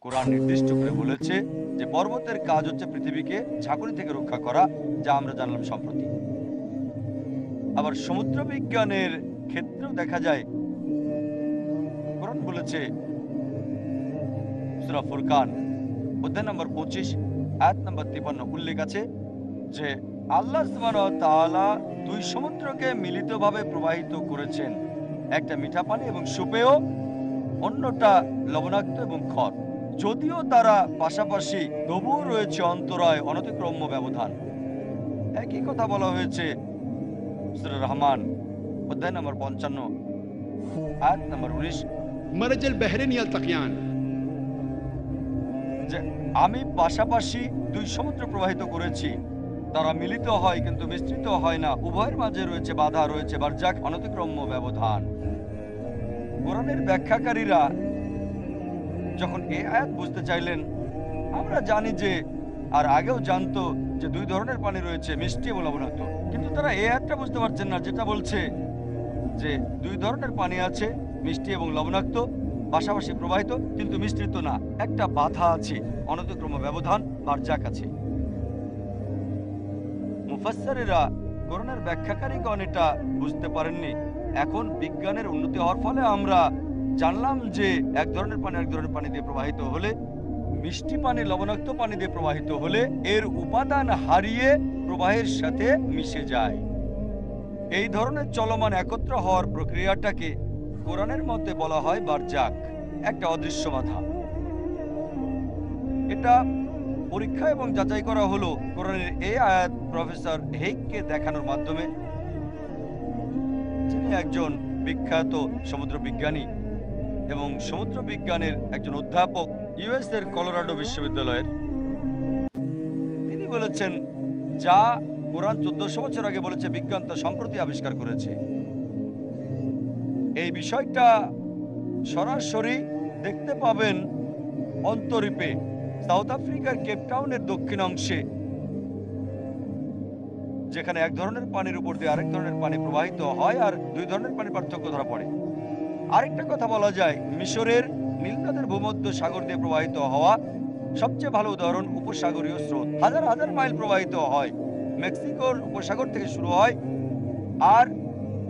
কোরআন নির্দিষ্ট করে বলেছে যে পর্বতের কাজ হচ্ছে পৃথিবীকে ঝাঁকুনি থেকে রক্ষা করা, যা আমরা জানলাম সম্প্রতি। আবার সমুদ্র বিজ্ঞানের ক্ষেত্রেও দেখা যায়, কোরআন বলেছে সূরা ফুরকান অধ্যায় নম্বর 25 আয়াত নম্বর 53 উল্লেখ আছে যে আল্লাহ সুবহানাহু ওয়া তাআলা দুই সমুদ্রকে মিলিতভাবে প্রবাহিত করেছেন, একটা মিঠা পানি এবং সুপেয়, অন্যটা লবণাক্ত এবং খর। যদিও তারা পাশাপাশি, তবুও রয়েছে অন্তরায়, অনতিক্রম্য ব্যবধান। একই কথা বলা হয়েছে সূরা রহমান অধ্যায় নম্বর 55 আয়াত নম্বর 19 مرج البحرين يلتقيان যে আমি পাশাপাশি দুই সমুদ্র প্রবাহিত করেছি, তারা মিলিত হয় কিন্তু মিশ্রিত হয় না, উভয়ের মাঝে রয়েছে বাধা, রয়েছে বারজাক, অনতিক্রম্য ব্যবধান। কোরআনের ব্যাখ্যাকারীরা যখন এই আয়াত বুঝতে চাইলেন, আমরা জানি যে আর আগেও জানতো যে দুই ধরনের পানি রয়েছে, মিষ্টি এবং লবণাক্ত, কিন্তু তারা এই আয়াতটা বুঝতে পারছেন না যেটা বলছে যে দুই ধরনের পানি আছে, মিষ্টি এবং লবণাক্ত, পাশাপাশি প্রবাহিত কিন্তু মিশ্রিত না, একটা বাধা আছে, অনতিক্রম্য ব্যবধান, বারজাক আছে। মুফাসসিরেরা, কোরআনের ব্যাখ্যাকারীগণ এটা বুঝতে পারেননি। এখন বিজ্ঞানের উন্নতি হওয়ার ফলে আমরা জানলাম যে এক ধরনের পানি এক ধরনের পানি দিয়ে প্রবাহিত হলে, মিষ্টি পানি লবণাক্ত পানি দিয়ে প্রবাহিত হলে এর উপাদান হারিয়ে প্রবাহের সাথে মিশে যায়। এই ধরনের চলমান একত্র হওয়ার প্রক্রিয়াটাকে কোরআনের মধ্যে বলা হয় বারজাক, একটা অদৃশ্য বাধা। এটা পরীক্ষা এবং যাচাই করা হলো কোরআনের এই আয়াত প্রফেসর হেইককে দেখানোর মাধ্যমে, যিনি একজন বিখ্যাত সমুদ্র বিজ্ঞানী এবং সমুদ্র বিজ্ঞানের একজন অধ্যাপক ইউএস এর কলোরাডো বিশ্ববিদ্যালয়ের। তিনি বলেছেন যা কোরআন 1400 বছর আগে বলেছে, বিজ্ঞান তা সম্প্রতি আবিষ্কার করেছে। এই বিষয়টা সরাসরি দেখতে পাবেন অন্তরীপে সাউথ আফ্রিকার কেপটাউনের দক্ষিণ অংশে, যেখানে এক ধরনের পানির উপর দিয়ে আরেক ধরনের পানি প্রবাহিত হয় আর দুই ধরনের পানির পার্থক্য ধরা পড়ে। আরেকটা কথা বলা যায়, মিশরের নীল নদের ভূমধ্য সাগর দিয়ে প্রবাহিত হওয়া সবচেয়ে ভালো উদাহরণ। উপসাগরীয় স্রোত হাজার হাজার মাইল প্রবাহিত হয়, মেক্সিকোর উপসাগর থেকে শুরু হয় আর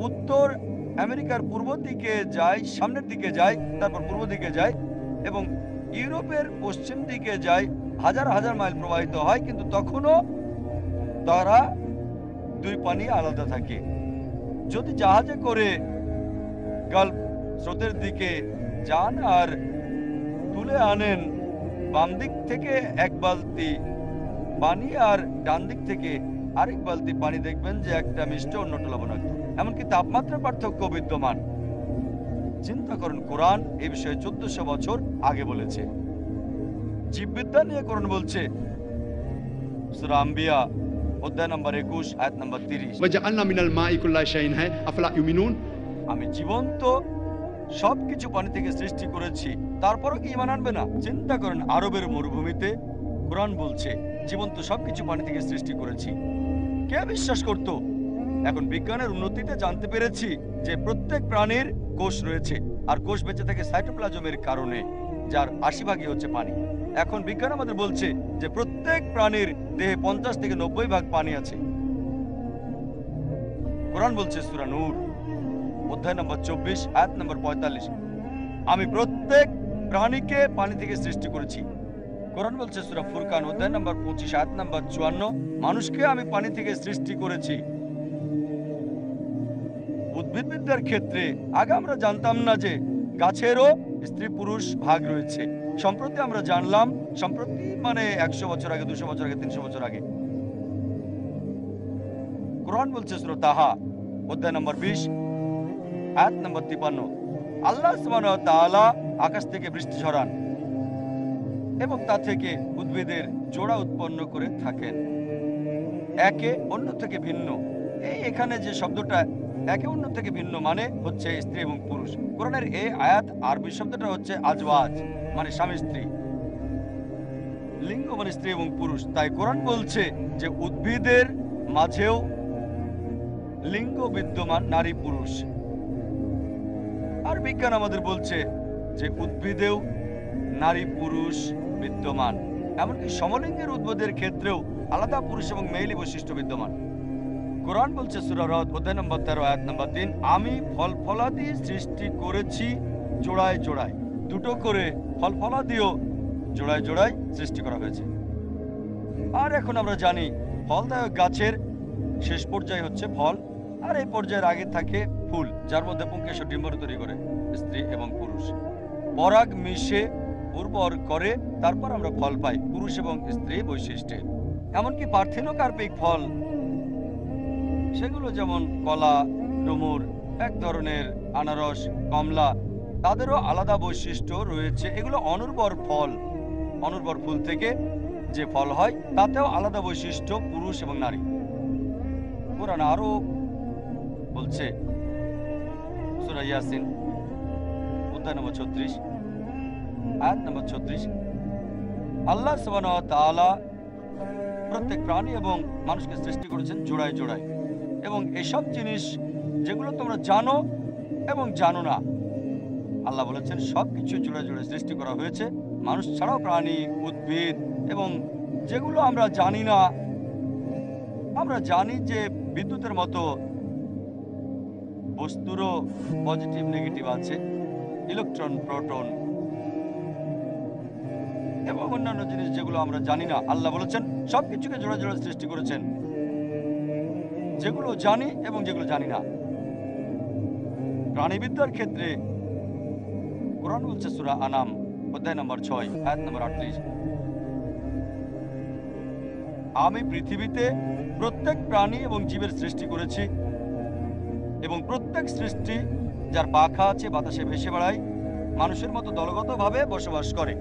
উত্তর আমেরিকার পূর্ব দিকে যায়, সামনের দিকে যায়, তারপর পূর্ব দিকে যায় এবং ইউরোপের পশ্চিম দিকে যায়, হাজার হাজার মাইল প্রবাহিত হয়, কিন্তু তখনও তারা দুই পানি আলাদা থাকে। যদি জাহাজে করে গালফ স্রোতের দিকে যান আর তুলে আনেন বাম দিক থেকে এক বালতি পানি আর ডান দিক থেকে আরেক বালতি পানি, দেখবেন যে একটা মিষ্টি অন্যটা লবণাক্ত, এমনকি তাপমাত্রার পার্থক্য বিদ্যমান। চিন্তা করুন, কোরআন এই বিষয়ে 1400 বছর আগে বলেছে। জীববিদ্যা নিয়ে কোরআন বলছে সূরা আম্বিয়া অধ্যায় নম্বর 21 আয়াত নম্বর 30, وجعلنا من الماء كل شيء حي افلا يؤمنون আমি জীবন্ত সবকিছু পানি থেকে সৃষ্টি করেছি, তারপরও কি ঈমান আনবে না? চিন্তা করেন, আরবের মরুভূমিতে কোরআন বলছে জীবন্ত সবকিছু পানি থেকে সৃষ্টি করেছি, কে বিশ্বাস করত? এখন বিজ্ঞানের উন্নতিতে জানতে পেরেছি যে প্রত্যেক প্রাণীর কোষ রয়েছে আর কোষ বেঁচে থাকে সাইটোপ্লাজমের কারণে, যার 80 ভাগই হচ্ছে পানি। এখন বিজ্ঞান আমাদের বলছে যে প্রত্যেক প্রাণীর দেহে 50 থেকে 90 ভাগ পানি আছে। কোরআন বলছে সূরা নূর অধ্যায় নম্বর 24 আয়াত নম্বর 45, আমি প্রত্যেক প্রাণীকে পানি থেকে সৃষ্টি করেছি। কোরআন বলছে সূরা ফুরকান অধ্যায় নম্বর 25 আয়াত নম্বর 54, মানুষকে আমি পানি থেকে সৃষ্টি করেছি। উদ্ভিদবিদ্যার ক্ষেত্রে আগে আমরা জানতাম না যে গাছেরও স্ত্রী পুরুষ ভাগ রয়েছে। সম্প্রতি আমরা জানলাম, সম্প্রতি মানে 100 বছর আগে, 200 বছর আগে, 300 বছর আগে। কোরআন বলছে সূরা তাহা অধ্যায় নম্বর 20 আয়াত নম্বর 53, আল্লাহ সুবহানাহু ওয়া তাআলা আকাশ থেকে বৃষ্টি ঝরান এবং তা থেকে উদ্ভিদের জোড়া উৎপন্ন করে থাকেন, একে অন্য থেকে ভিন্ন। এখানে যে শব্দটা একে অন্য থেকে ভিন্ন মানে হচ্ছে স্ত্রী এবং পুরুষ। কোরআনের এই আয়াত আরবি শব্দটা হচ্ছে আজওয়াজ, মানে স্বামী স্ত্রী, লিঙ্গ মানে স্ত্রী এবং পুরুষ। তাই কোরআন বলছে যে উদ্ভিদের মাঝেও লিঙ্গ বিদ্যমান, নারী পুরুষ। আর বিজ্ঞান আমাদের বলছে যে উদ্ভিদেও নারী পুরুষ বিদ্যমান। এমনকি সমলিঙ্গের উদ্ভিদের ক্ষেত্রেও আলাদা পুরুষ এবং মেয়েলি বৈশিষ্ট্য বিদ্যমান। কোরআন বলছে সূরা রদ অধ্যায় নম্বর 13 আয়াত নম্বর 3, আমি ফল ফলাদি সৃষ্টি করেছি জোড়ায় জোড়ায়। দুটো করে ফল ফলাদিও জোড়ায় জোড়ায় সৃষ্টি করা হয়েছে। আর এখন আমরা জানি ফলদায়ক গাছের শেষ পর্যায়ে হচ্ছে ফল, আর এই পর্যায়ের আগে থাকে ফুল, যার মধ্যে পুংকেশর ডিম্বাণু তৈরি করে স্ত্রী এবং পুরুষ। পরাগ মিশে উর্বর করে, তারপর আমরা ফল পাই পুরুষ এবং স্ত্রী বৈশিষ্ট্যে। এমনকি পার্থেনোকার্পিক ফল, সেগুলো যেমন কলা, ডুমুর, এক ধরনের আনারস, কমলা, তাদেরও আলাদা বৈশিষ্ট্য রয়েছে। এগুলো অনুর্বর ফল। অনুর্বর ফুল থেকে যে ফল হয় তাতেও আলাদা বৈশিষ্ট্য পুরুষ এবং নারী। কোরআন আরো বলছে সূরা ইয়াসিন অধ্যায় নম্বর 36 আয়াত নম্বর 36, আল্লাহ সুবহানাহু ওয়া তাআলা প্রত্যেক প্রাণী এবং মানুষকে সৃষ্টি করেছেন জোড়ায় জোড়ায়। এবং এসব জিনিস যেগুলো তোমরা জানো এবং জানো না, আল্লাহ বলেছেন সবকিছু জোড়ায় জোড়ায় সৃষ্টি করা হয়েছে, মানুষ ছাড়াও প্রাণী, উদ্ভিদ এবং যেগুলো আমরা জানি না। আমরা জানি যে বিদ্যুতের মতো বস্তুরও পজিটিভ নেগেটিভ আছে, ইলেকট্রন, প্রোটন এবং অন্যান্য জিনিস যেগুলো আমরা জানি না। আল্লাহ বলেছেন সবকিছুকে জোড়া জোড়া সৃষ্টি করেছেন, যেগুলো জানি এবং যেগুলো জানি না। প্রাণীবিদ্যার ক্ষেত্রে কোরআন বলছে সূরা আনাম অধ্যায় নম্বর 6 আয়াত নম্বর 38, আমি পৃথিবীতে প্রত্যেক প্রাণী এবং জীবের সৃষ্টি করেছি এবং প্রত্যেক সৃষ্টি যার পাখা আছে বাতাসে ভেসে বেড়ায়, মানুষের মতো দলগতভাবে বসবাস করে।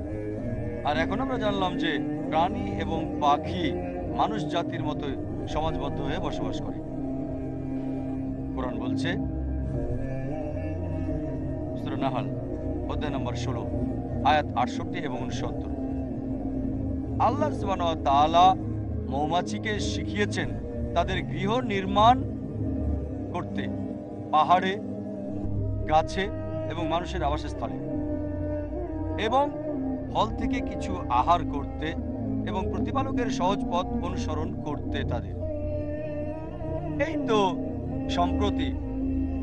আর এখন আমরা জানলাম যে প্রাণী এবং পাখি মানুষ জাতির মতো সমাজবদ্ধ হয়ে বসবাস করে। কোরআন বলছে সূরা নাহল অধ্যায় নম্বর 16 আয়াত 68 এবং 69, আল্লাহ সুবহানাহু ওয়া তাআলা মৌমাছিকে শিখিয়েছেন তাদের গৃহ নির্মাণ করতে পাহাড়ে, গাছে এবং মানুষের আবাসস্থলে, এবং ফল থেকে কিছু আহার করতে এবং প্রতিপালকের সহজ পথ অনুসরণ করতে তাদের। এই তো সম্প্রতি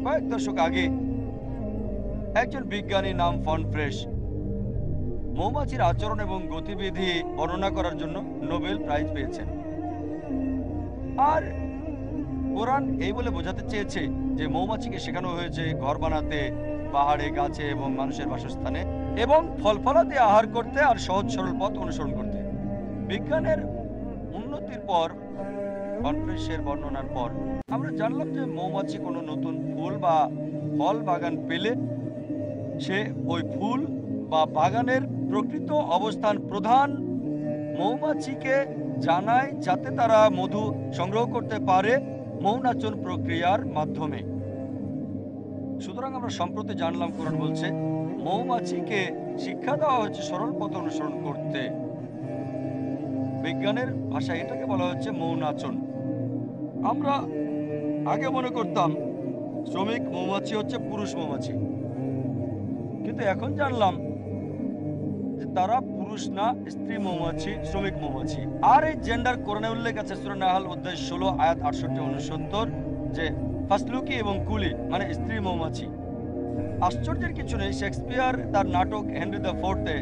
কয়েক দশক আগে একজন বিজ্ঞানী নাম ফন ফ্রেশ মৌমাছির আচরণ এবং গতিবিধি বর্ণনা করার জন্য নোবেল প্রাইজ পেয়েছেন। আর কোরআন এই বলে বোঝাতে চেয়েছে যে মৌমাছিকে শেখানো হয়েছে ঘর বানাতে, পাহাড়ে, গাছে এবং মানুষের বাসস্থানে, এবং ফল ফলাতে আহার করতে আর সহজ সরল পথ অনুসরণ করতে। বিজ্ঞানের উন্নতির পর, কনফ্রেশের বর্ণনার পর, আমরা জানলাম যে মৌমাছি কোনো নতুন ফুল বা ফল বাগান পেলে সে ওই ফুল বা বাগানের প্রকৃত অবস্থান প্রধান মৌমাছিকে জানায়, যাতে তারা মধু সংগ্রহ করতে পারে মৌনাচন প্রক্রিয়ার মাধ্যমে। সুতরাং আমরা সম্প্রতি জানলাম কোরআন বলছে মৌমাছিকে শিক্ষা দেওয়া হচ্ছে সরল পথ অনুসরণ করতে। বিজ্ঞানের ভাষায় এটাকে বলা হচ্ছে মৌনাচন। আমরা আগে মনে করতাম শ্রমিক মৌমাছি হচ্ছে পুরুষ মৌমাছি, কিন্তু এখন জানলাম যে তারা পুরুষ না, স্ত্রী মৌমাছি, শ্রমিক মৌমাছি। আর এই জেন্ডার কোরআনে উল্লেখ আছে সূরা নাহল অধ্যায় 16 আয়াত 68-69, যে ফাসলুকি এবং কুলি মানে স্ত্রী মৌমাছি। আশ্চর্যের কিছু নেই, শেক্সপিয়ার তার নাটক হেনরি দ্য ফোর্থে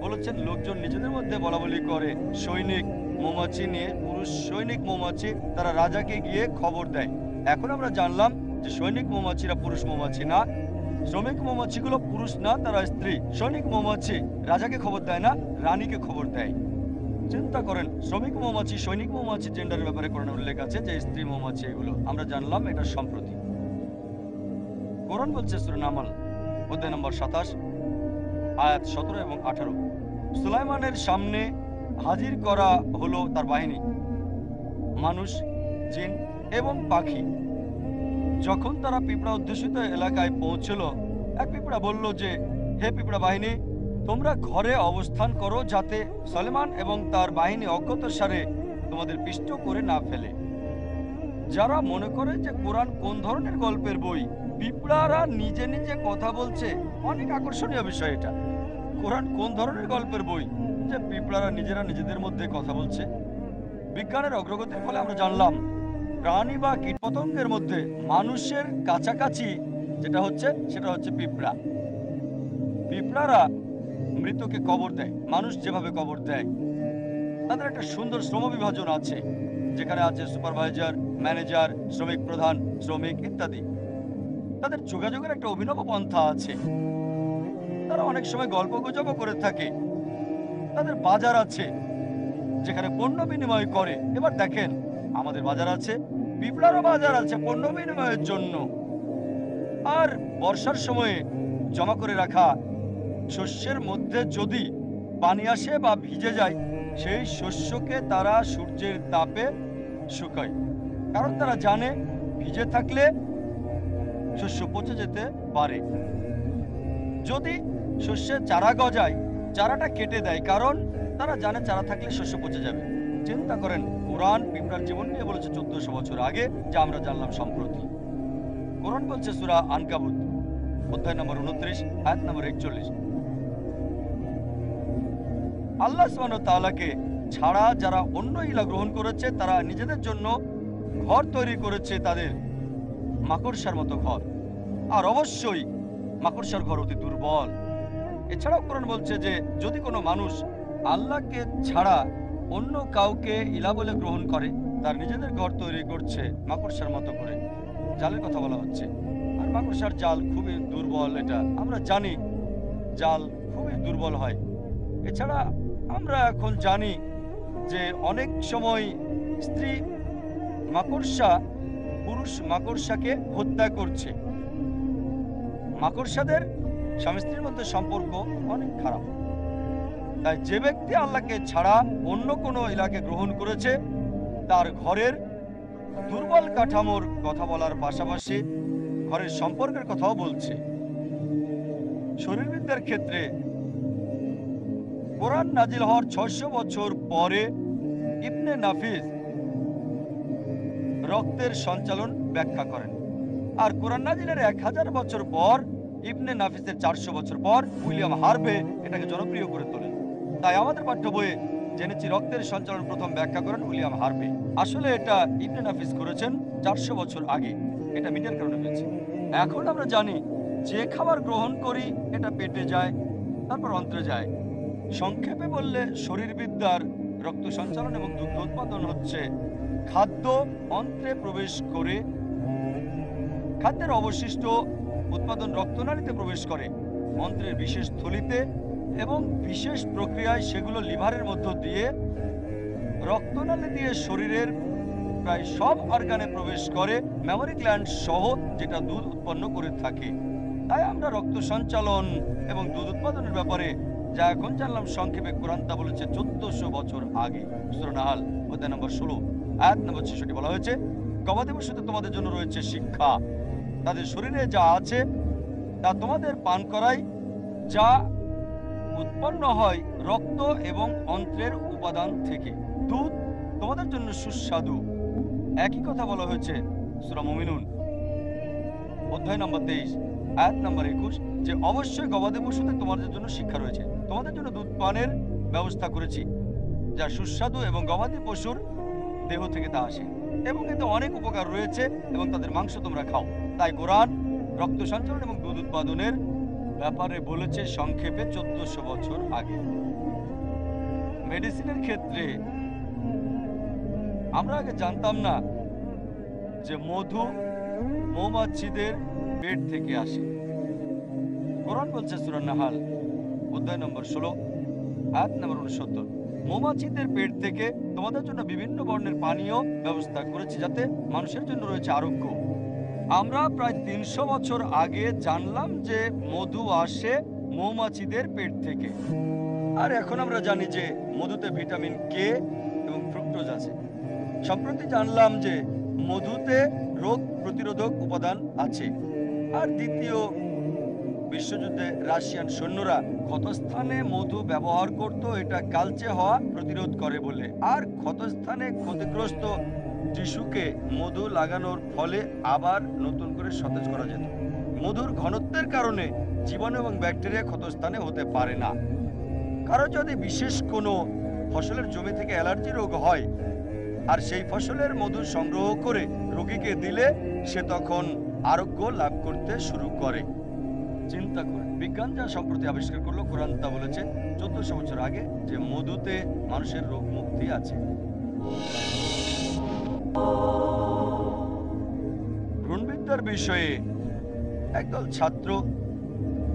বলেছেন লোকজন নিজেদের মধ্যে বলাবলি করে সৈনিক মৌমাছি নিয়ে। পুরুষ সৈনিক মৌমাছি তারা রাজাকে গিয়ে খবর দেয়। এখন আমরা জানলাম যে সৈনিক মৌমাছিরা পুরুষ মৌমাছি না, শ্রমিক মৌমাছিগুলো পুরুষ না, তারা স্ত্রী। সৈনিক মৌমাছি রাজাকে খবর দেয় না, রানীকে খবর দেয়। চিন্তা করেন, শ্রমিক মৌমাছি, সৈনিক মৌমাছি জেন্ডারের ব্যাপারে কোরআনে উল্লেখ আছে যে স্ত্রী মৌমাছি। এগুলো আমরা জানলাম এটা সম্প্রতি। কোরআন বলছে সূরা নামল অধ্যায় নম্বর 27 আয়াত 17 এবং 18, সুলাইমানের সামনে হাজির করা হলো তার বাহিনী, মানুষ, জিন এবং পাখি। যখন তারা পিঁপড়া অধ্যুষিত এলাকায় পৌঁছল, এক পিঁপড়া বলল যে, হে পিঁপড়া বাহিনী, তোমরা ঘরে অবস্থান করো যাতে সুলাইমান এবং তার বাহিনী অজ্ঞাতসারে তোমাদের পিষ্ট করে না ফেলে। যারা মনে করে যে কোরআন কোন ধরনের গল্পের বই, পিঁপড়ারা নিজে নিজে কথা বলছে, অনেক আকর্ষণীয় বিষয় এটা। কোরআন কোন ধরনের গল্পের বই যে পিঁপড়ারা নিজেরা নিজেদের মধ্যে কথা বলছে? বিজ্ঞানের অগ্রগতির ফলে আমরা জানলাম প্রাণী বা কীটপতঙ্গের মধ্যে মানুষের কাছাকাছি সেটা হচ্ছে পিঁপড়া। পিঁপড়ারা মৃতকে কবর দেয় মানুষ যেভাবে কবর দেয়। তাদের একটা সুন্দর শ্রম বিভাজন আছে, যেখানে আছে সুপারভাইজার, ম্যানেজার, শ্রমিক প্রধান, শ্রমিক ইত্যাদি। তাদের যোগাযোগের একটা অভিনব পন্থা আছে। তারা অনেক সময় গল্প গুজবও করে থাকে। তাদের বাজার আছে যেখানে পণ্য বিনিময় করে। এবার দেখেন, আমাদের বাজার আছে, পিঁপড়ারও বাজার আছে পণ্য বিনিময়ের জন্য। আর বর্ষার সময়ে জমা করে রাখা শস্যের মধ্যে যদি পানি আসে বা ভিজে যায়, সেই শস্যকে তারা সূর্যের তাপে শুকায়, কারণ তারা জানে ভিজে থাকলে শস্য পচে যেতে পারে। যদি শস্যের চারা গজায়, চারাটা কেটে দেয়, কারণ তারা জানে চারা থাকলে শস্য পচে যাবে। চিন্তা করেন, কোরআন পিঁপড়ার জীবন নিয়ে বলেছে 1400 বছর আগে, যা আমরা জানলাম সম্প্রতি। কোরআন বলছে সূরা আনকাবুত অধ্যায় নম্বর 29 আয়াত নম্বর 41, আল্লাহ সুবহানাহু ওয়া তাআলাকে ছাড়া যারা অন্য ইলাহ গ্রহণ করেছে তারা নিজেদের জন্য ঘর তৈরি করেছে, তাদের মাকড়সার মতো ঘর। আর অবশ্যই মাকড়সার ঘর অতি দুর্বল। এছাড়াও কোরআন বলছে যে যদি কোনো মানুষ আল্লাহকে ছাড়া অন্য কাউকে ইলাহ বলে গ্রহণ করে, তার নিজেদের ঘর তৈরি করছে মাকড়সার মতো করে। জালের কথা বলা হচ্ছে, আর মাকড়সার জাল খুবই দুর্বল, এটা আমরা জানি, জাল খুবই দুর্বল হয়। এছাড়া আমরা এখন জানি যে অনেক সময় স্ত্রী মাকড়সা পুরুষ মাকড়সাকে হত্যা করছে। মাকড়সাদের স্বামী স্ত্রীর মধ্যে সম্পর্ক অনেক খারাপ। তাই যে ব্যক্তি আল্লাহকে ছাড়া অন্য কোনো ইলাহকে গ্রহণ করেছে, তার ঘরের দুর্বল কাঠামোর কথা বলার পাশাপাশি ঘরের সম্পর্কের কথাও বলছে। শরীরবিদ্যার ক্ষেত্রে কোরআন নাজিল হওয়ার 600 বছর পরে ইবনে নাফিস রক্তের সঞ্চালন ব্যাখ্যা করেন। আর কোরআন নাজিলের 1000 বছর পর ইবনে নাফিসের 400 বছর পর উইলিয়াম হার্ভে এটাকে জনপ্রিয় করে তোলেন। তাই আমাদের পাঠ্য বইয়ে জেনেছি রক্তের সঞ্চালন প্রথম ব্যাখ্যা করেন উইলিয়াম হার্ভে। আসলে এটা ইবনে নাফিস করেছেন 400 বছর আগে। এটা মিটের কারণে হয়েছে। এখন আমরা জানি যে খাবার গ্রহণ করি এটা পেটে যায়, তারপর অন্ত্রে যায়। সংক্ষেপে বললে শরীরবিদ্যার রক্ত সঞ্চালন এবং দুগ্ধ উৎপাদন হচ্ছে খাদ্য অন্ত্রে প্রবেশ করে, খাদ্যের অবশিষ্ট উৎপাদন রক্তনালীতে প্রবেশ করে, অন্ত্রের বিশেষ থলিতে, এবং বিশেষ প্রক্রিয়ায় সেগুলো লিভারের মধ্য দিয়ে রক্তনালী দিয়ে শরীরের প্রায় সব অর্গানে প্রবেশ করে, মেমোরি গ্ল্যান্ড সহ, যেটা দুধ উৎপন্ন করে থাকে। তাই আমরা রক্ত সঞ্চালন এবং দুধ উৎপাদনের ব্যাপারে যা এখন জানলাম সংক্ষেপে কোরআন তা বলেছে 1400 বছর আগে। সূরা নাহাল অধ্যায় নম্বর 16 আয়াত নম্বর 66 বলা হয়েছে, গবাদি পশুতে তোমাদের জন্য রয়েছে শিক্ষা, তাদের শরীরে যা আছে তা তোমাদের পান করাই, যা উৎপন্ন হয় রক্ত এবং অন্ত্রের উপাদান থেকে। দুধ তোমাদের জন্য সুস্বাদু। একই কথা বলা হয়েছে সূরা মুমিনুন অধ্যায় নম্বর 23 আয়াত নম্বর 21, যে অবশ্যই গবাদি পশুতে তোমাদের জন্য শিক্ষা রয়েছে, তোমাদের জন্য দুধ পানের ব্যবস্থা করেছি, যা সুস্বাদু এবং গবাদি পশুর দেহ থেকে তা আসে, এবং এতে অনেক উপকার রয়েছে এবং তাদের মাংস তোমরা খাও। তাই কোরআন রক্ত সঞ্চালন এবং দুধ উৎপাদনের ব্যাপারে বলেছে সংক্ষেপে 1400 বছর আগে। মেডিসিনের ক্ষেত্রে আমরা আগে জানতাম না যে মধু মৌমাছিদের পেট থেকে আসে। কোরআন বলছে সূরা নাহাল অধ্যায় নম্বর 16 আয়াত নম্বর 69, মৌমাছিদের পেট থেকে তোমাদের জন্য বিভিন্ন বর্ণের পানীয় ব্যবস্থা করেছি, যাতে মানুষের জন্য রয়েছে আরোগ্য। আমরা প্রায় 300 বছর আগে জানলাম যে মধু আসে মৌমাছিদের পেট থেকে। আর এখন আমরা জানি যে মধুতে ভিটামিন কে এবং ফ্রুক্টোজ আছে। সম্প্রতি জানলাম যে মধুতে রোগ প্রতিরোধক উপাদান আছে। আর দ্বিতীয় বিশ্বযুদ্ধে রাশিয়ান সৈন্যরা ক্ষতস্থানে মধু ব্যবহার করত, এটা কালচে হওয়া প্রতিরোধ করে বলে। আর ক্ষতস্থানে ক্ষতিগ্রস্ত টিস্যুকে মধু লাগানোর ফলে আবার নতুন করে সতেজ করা যেত। মধুর ঘনত্বের কারণে জীবাণু এবং ব্যাকটেরিয়া ক্ষতস্থানে হতে পারে না। কারো যদি বিশেষ কোনো ফসলের জমি থেকে অ্যালার্জি রোগ হয় আর সেই ফসলের মধু সংগ্রহ করে রোগীকে দিলে সে তখন আরোগ্য লাভ করতে শুরু করে। চিন্তা করে বিজ্ঞান যা সম্প্রতি আবিষ্কার করলো, কোরআন তা বলেছে 1400 বছর আগে যে মধুতে মানুষের রোগ মুক্তি আছে। ভ্রূণবিদ্যার বিষয়ে একদল ছাত্র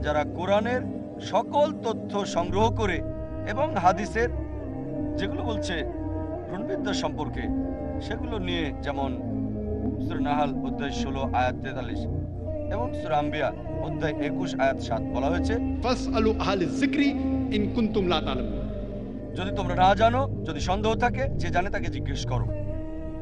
যারা কোরআনের সকল তথ্য সংগ্রহ করে এবং হাদিসের যেগুলো বলছে ভ্রূণবিদ্যা সম্পর্কে সেগুলো নিয়ে, যেমন সূরা নাহাল অধ্যায় 16 আয়াত 43 এবং সূরা আম্বিয়া অধ্যায় 21 আয়াত 7 বলা হয়েছে, فاسألوا أهل الذكر إن كنتم لا تعلمون। যদি তোমরা না জানো, যদি সন্দেহ থাকে, যে জানে তাকে জিজ্ঞেস করো।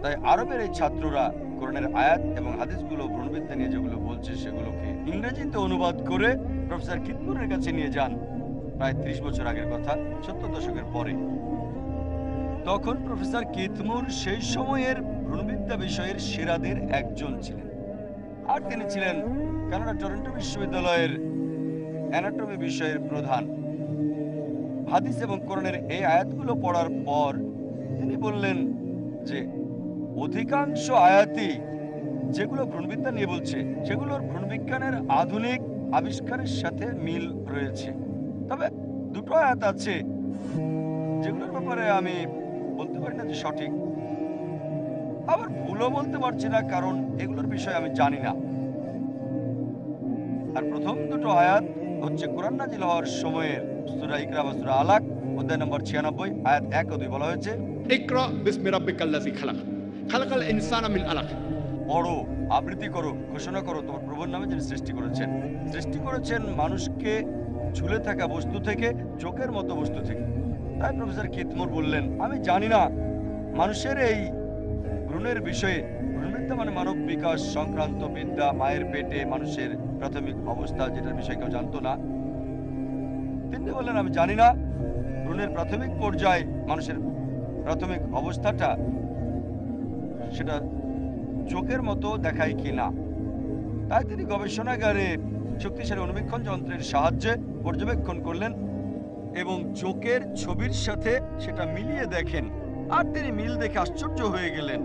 তাই আরবের এই ছাত্ররা কোরআনের আয়াত এবং হাদিসগুলো ভ্রূণবিদ্যা নিয়ে যেগুলো বলছে সেগুলোকে ইংরেজিতে অনুবাদ করে প্রফেসর কিতমুরের কাছে নিয়ে যান। প্রায় 30 বছর আগের কথা, 70 দশকের পরে। তখন প্রফেসর কিতমুর সেই সময়ের ভ্রূণবিদ্যা বিষয়ের সেরাদের একজন ছিলেন, আর তিনি ছিলেন কানাডা টরন্টো বিশ্ববিদ্যালয়ের অ্যানাটমি বিষয়ের প্রধান। হাদিস এবং কোরআনের এই আয়াতগুলো পড়ার পর তিনি বললেন যে অধিকাংশ আয়াতই যেগুলো ভ্রূণবিদ্যা নিয়ে বলছে সেগুলোর ভ্রূণবিজ্ঞানের আধুনিক আবিষ্কারের সাথে মিল রয়েছে। তবে দুটো আয়াত আছে যেগুলোর ব্যাপারে আমি বলতে পারি না যে সঠিক, আবার ভুলও বলতে পারছি না, কারণ এগুলোর বিষয়ে আমি জানি না। আর প্রথম দুটো আয়াত হচ্ছে কোরআন নাজিল হওয়ার সময়ের সূরা ইকরা বা সূরা আলাক অধ্যায় নম্বর 96 আয়াত 1 ও 2 বলা হয়েছে, اقرأ باسم ربك الذي خلق خلق الإنسان من علق। পড়ো, আবৃত্তি করো, ঘোষণা করো তোমার প্রভুর নামে যিনি সৃষ্টি করেছেন মানুষকে ঝুলে থাকা বস্তু থেকে, চোখের মতো বস্তু থেকে। তাই প্রফেসর কিতমুর বললেন, আমি জানি না মানুষের এই ভ্রূণের বিষয়ে। ভ্রূণবিদ্যা মানে মানব বিকাশ সংক্রান্ত বিদ্যা, মায়ের পেটে মানুষের প্রাথমিক অবস্থা, যেটার বিষয়ে কেউ জানতো না। তিনি বললেন, আমি জানি না ভ্রূণের প্রাথমিক পর্যায়ে মানুষের প্রাথমিক অবস্থাটা সেটা চোখের মতো দেখায় কি না। তাই তিনি গবেষণাগারে শক্তিশালী অনুবীক্ষণ যন্ত্রের সাহায্যে পর্যবেক্ষণ করলেন এবং চোখের ছবির সাথে সেটা মিলিয়ে দেখেন, আর তিনি মিল দেখে আশ্চর্য হয়ে গেলেন।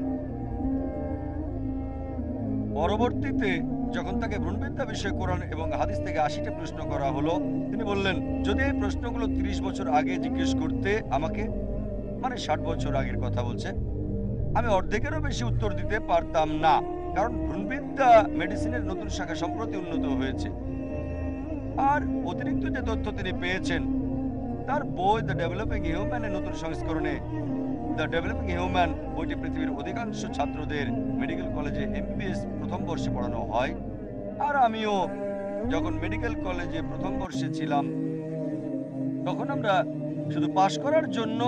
পরবর্তীতে যখন তাকে ভ্রূণবিদ্যা বিষয়ে কোরআন এবং হাদিস থেকে 80টা প্রশ্ন করা হলো, তিনি বললেন, যদি এই প্রশ্নগুলো 30 বছর আগে জিজ্ঞেস করতে আমাকে, মানে 60 বছর আগের কথা বলছে, আমি অর্ধেকেরও বেশি উত্তর দিতে পারতাম না। কারণ ভ্রূণবিদ্যা মেডিসিনের নতুন শাখা সম্প্রতি উন্নত হয়েছে, আর অতিরিক্ত যে তথ্য তিনি পেয়েছেন তার বই দ্য ডেভেলপিং হিউম্যানের নতুন সংস্করণে, দ্য ডেভেলপিং হিউম্যান বইটি পৃথিবীর অধিকাংশ ছাত্রদের মেডিকেল কলেজে MBBS প্রথম বর্ষে পড়ানো হয়। আর আমিও যখন মেডিকেল কলেজে প্রথম বর্ষে ছিলাম তখন আমরা শুধু পাশ করার জন্য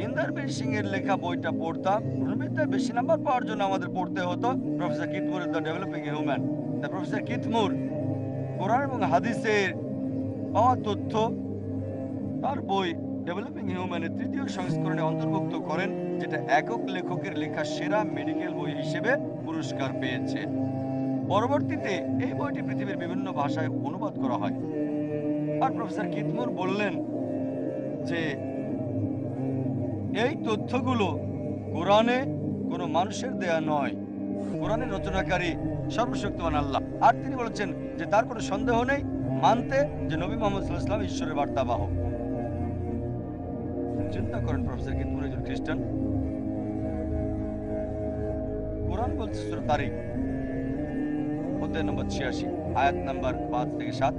ইন্দারবীর সিং এর লেখা বইটা পড়তাম। ভ্রূণবিদ্যায় বেশি নাম্বার পাওয়ার জন্য আমাদের পড়তে হতো প্রফেসর কিতমুরের দ্য ডেভেলপিং হিউম্যান। তাই প্রফেসর কিতমুর কোরআন এবং হাদিসের পাওয়া তথ্য তার বই ডেভেলপিং হিউম্যানের 3য় সংস্করণে অন্তর্ভুক্ত করেন, যেটা একক লেখকের লেখা সেরা মেডিকেল বই হিসেবে পুরস্কার পেয়েছে। পরবর্তীতে এই বইটি পৃথিবীর বিভিন্ন ভাষায় অনুবাদ করা হয়। আর প্রফেসর কিতমুর বললেন যে এই তথ্যগুলো কোরআনে কোনো মানুষের দেয়া নয়, কোরআনের রচনাকারী সর্বশক্তিমান আল্লাহ। আর তিনি বলেছেন যে তার কোনো সন্দেহ নেই মানতে যে নবী মুহাম্মদ সাল্লাল্লাহু আলাইহি ওয়াসাল্লাম ঈশ্বরের বার্তাবাহক। চিন্তা করেন, প্রফেসর কিতমুর একজন খ্রিস্টান। কোরআন বলছে সূরা তারিখ অধ্যায় নম্বর 86 আয়াত নাম্বার 5 থেকে 7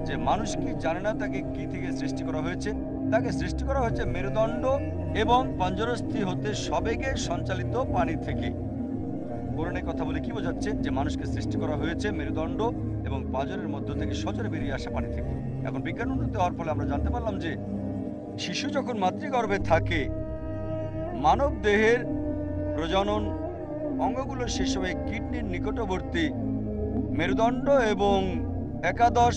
যে মানুষ কি জানে না তাকে কি থেকে সৃষ্টি করা হয়েছে? তাকে সৃষ্টি করা হয়েছে মেরুদণ্ড এবং পাঞ্জরস্থি হতে সবেগে সঞ্চালিত পানি থেকে। কোরআনে কথা বলে কি বোঝাচ্ছে? যে মানুষকে সৃষ্টি করা হয়েছে মেরুদণ্ড এবং পাঁজরের মধ্য থেকে সজরে বেরিয়ে আসা পানি থেকে। এখন বিজ্ঞান উন্নত হওয়ার ফলে আমরা জানতে পারলাম যে শিশু যখন মাতৃগর্ভে থাকে মানব দেহের প্রজনন অঙ্গগুলো শেষ হয়ে কিডনির নিকটবর্তী মেরুদণ্ড এবং একাদশ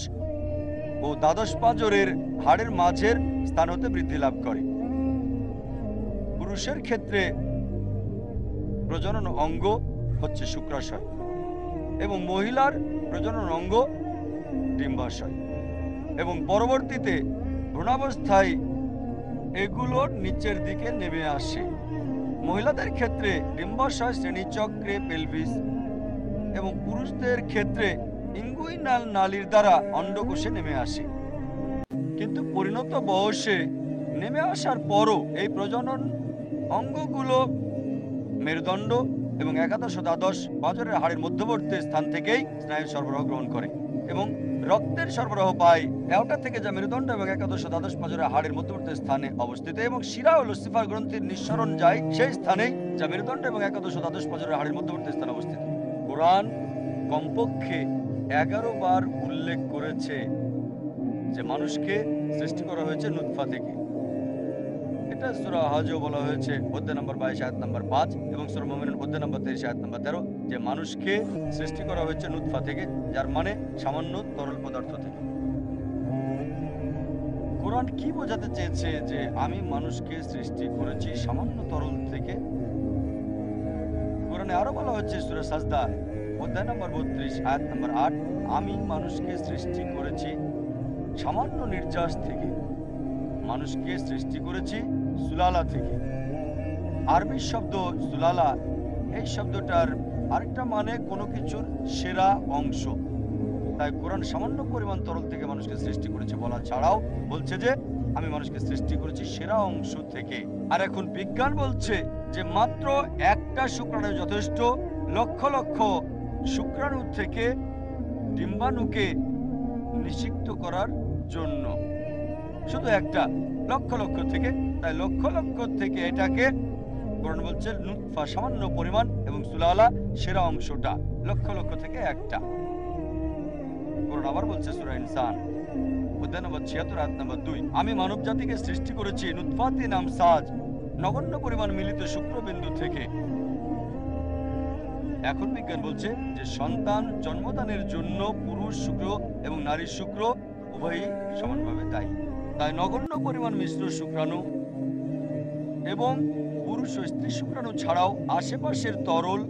ও দ্বাদশ পাঁজরের হাড়ের মাঝের স্থান হতে বৃদ্ধি লাভ করে। পুরুষের ক্ষেত্রে প্রজনন অঙ্গ হচ্ছে শুক্রাশয় এবং মহিলার প্রজনন অঙ্গ ডিম্বাশয়, এবং পরবর্তীতে ভ্রূণাবস্থায় এগুলোর নিচের দিকে নেমে আসে। মহিলাদের ক্ষেত্রে ডিম্বাশয় শ্রেণীচক্রে পেলভিস, এবং পুরুষদের ক্ষেত্রে ইঙ্গুইনাল নালীর দ্বারা অন্ডকোষে নেমে আসে। কিন্তু পরিণত বয়সে নেমে আসার পরও এই প্রজনন অঙ্গগুলো মেরুদণ্ড এবং একাদশ ও দ্বাদশ পাঁজরের হাড়ের মধ্যবর্তী স্থান থেকেই স্নায়ুর সরবরাহ গ্রহণ করে এবং রক্তের সরবরাহ পায় অ্যাওর্টা থেকে, যা মেরুদণ্ড এবং একাদশ ও দ্বাদশ পাঁজরের হাড়ের মধ্যবর্তী স্থানে অবস্থিত, এবং শিরা ও লুসিফার গ্রন্থির নিঃসরণ যায় সেই স্থানেই, যা মেরুদণ্ড এবং একাদশ ও দ্বাদশ পাঁজরের হাড়ের মধ্যবর্তী স্থানে অবস্থিত। কোরআন কমপক্ষে 11 বার উল্লেখ করেছে যে মানুষকে সৃষ্টি করা হয়েছে নুতফা থেকে। এটা সূরা হজও বলা হয়েছে অধ্যায় নম্বর 22 আয়াত নম্বর 5 এবং সূরা মুমিনুন অধ্যায় নম্বর 23 আয়াত নম্বর 13, যে মানুষকে সৃষ্টি করা হয়েছে নুতফা থেকে, যার মানে সামান্য তরল পদার্থ থেকে। কোরআন কি বোঝাতে চেয়েছে যে আমি মানুষকে সৃষ্টি করেছি সামান্য তরল থেকে? কোরআনে আরো বলা হচ্ছে সূরা সাজদা অধ্যায় নম্বর 32 আয়াত নম্বর 8, আমি মানুষকে সৃষ্টি করেছি সামান্য নির্যাস থেকে, মানুষকে সৃষ্টি করেছি সুলালা থেকে। আরবি শব্দ সুলালা, এই শব্দটার আরেকটা মানে কোনো কিছুর সেরা অংশ। তাই কোরআন সামান্য পরিমাণ তরল থেকে মানুষকে সৃষ্টি করেছে বলা ছাড়াও বলছে যে আমি মানুষকে সৃষ্টি করেছি সেরা অংশ থেকে। আর এখন বিজ্ঞান বলছে যে মাত্র একটা শুক্রাণু যথেষ্ট লক্ষ লক্ষ শুক্রাণু থেকে ডিম্বাণুকে নিষিক্ত করার জন্য, শুধু একটা, লক্ষ লক্ষ থেকে। তাই লক্ষ লক্ষ থেকে এটাকে কোরআন বলছে নুতফা সামান্য পরিমাণ, এবং সুলালা সেরা অংশটা লক্ষ লক্ষ থেকে একটা। কোরআন আবার বলছে সূরা ইনসান অধ্যায় নম্বর 76 আয়াত নম্বর 2, আমি মানব জাতিকে সৃষ্টি করেছি নুতফাতি নাম সাজ, নগণ্য পরিমাণ মিলিত শুক্রবিন্দু থেকে। এখন বিজ্ঞান বলছে যে সন্তান জন্মদানের জন্য পুরুষ শুক্র এবং নারীর শুক্র উভয়ই সমানভাবে দায়ী। তাই নগণ্য পরিমাণ মিশ্র শুক্রাণু এবং পুরুষ ও স্ত্রী শুক্রাণু ছাড়াও আশেপাশের তরল,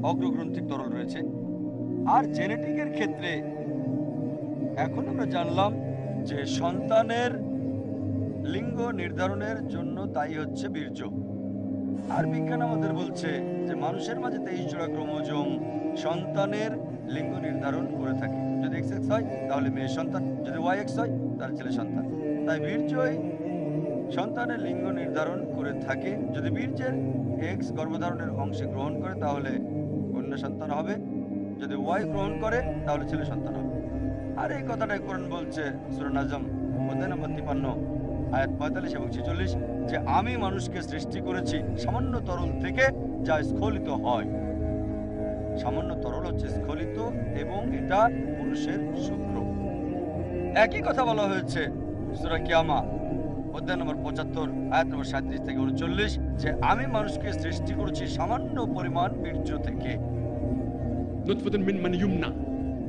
অগ্রগ্রন্থিক তরল রয়েছে। আর জেনেটিকের ক্ষেত্রে এখন আমরা জানলাম যে সন্তানের লিঙ্গ নির্ধারণের জন্য দায়ী হচ্ছে বীর্য। আর বিজ্ঞান আমাদের বলছে যে মানুষের মাঝে 23 জোড়া ক্রোমোজোম সন্তানের লিঙ্গ নির্ধারণ করে থাকে। যদি XX হয় তাহলে মেয়ে সন্তান, যদি YX হয় তাহলে ছেলে সন্তান। তাই বীর্যই সন্তানের লিঙ্গ নির্ধারণ করে থাকে। যদি বীর্যের X গর্ভধারণের অংশে গ্রহণ করে তাহলে কন্যা সন্তান হবে, যদি Y গ্রহণ করে তাহলে ছেলে সন্তান হবে। আর এই কথাটাই কোরআন বলছে সূরা নাজম অধ্যায় নম্বর 53 আয়াত 45 এবং 46, যে আমি মানুষকে সৃষ্টি করেছি সামান্য তরল থেকে যা স্খলিত হয়। সামান্য তরল হচ্ছে স্খলিত, এবং এটা পুরুষের শুক্র। একই কথা বলা হয়েছে সূরা কিয়ামা অধ্যায় নম্বর 75 আয়াত নম্বর 37 থেকে 39, যে আমি মানুষকে সৃষ্টি করেছি সামান্য পরিমাণ বীর্য থেকে। নুতফাতুন মিন মান ইউমনা,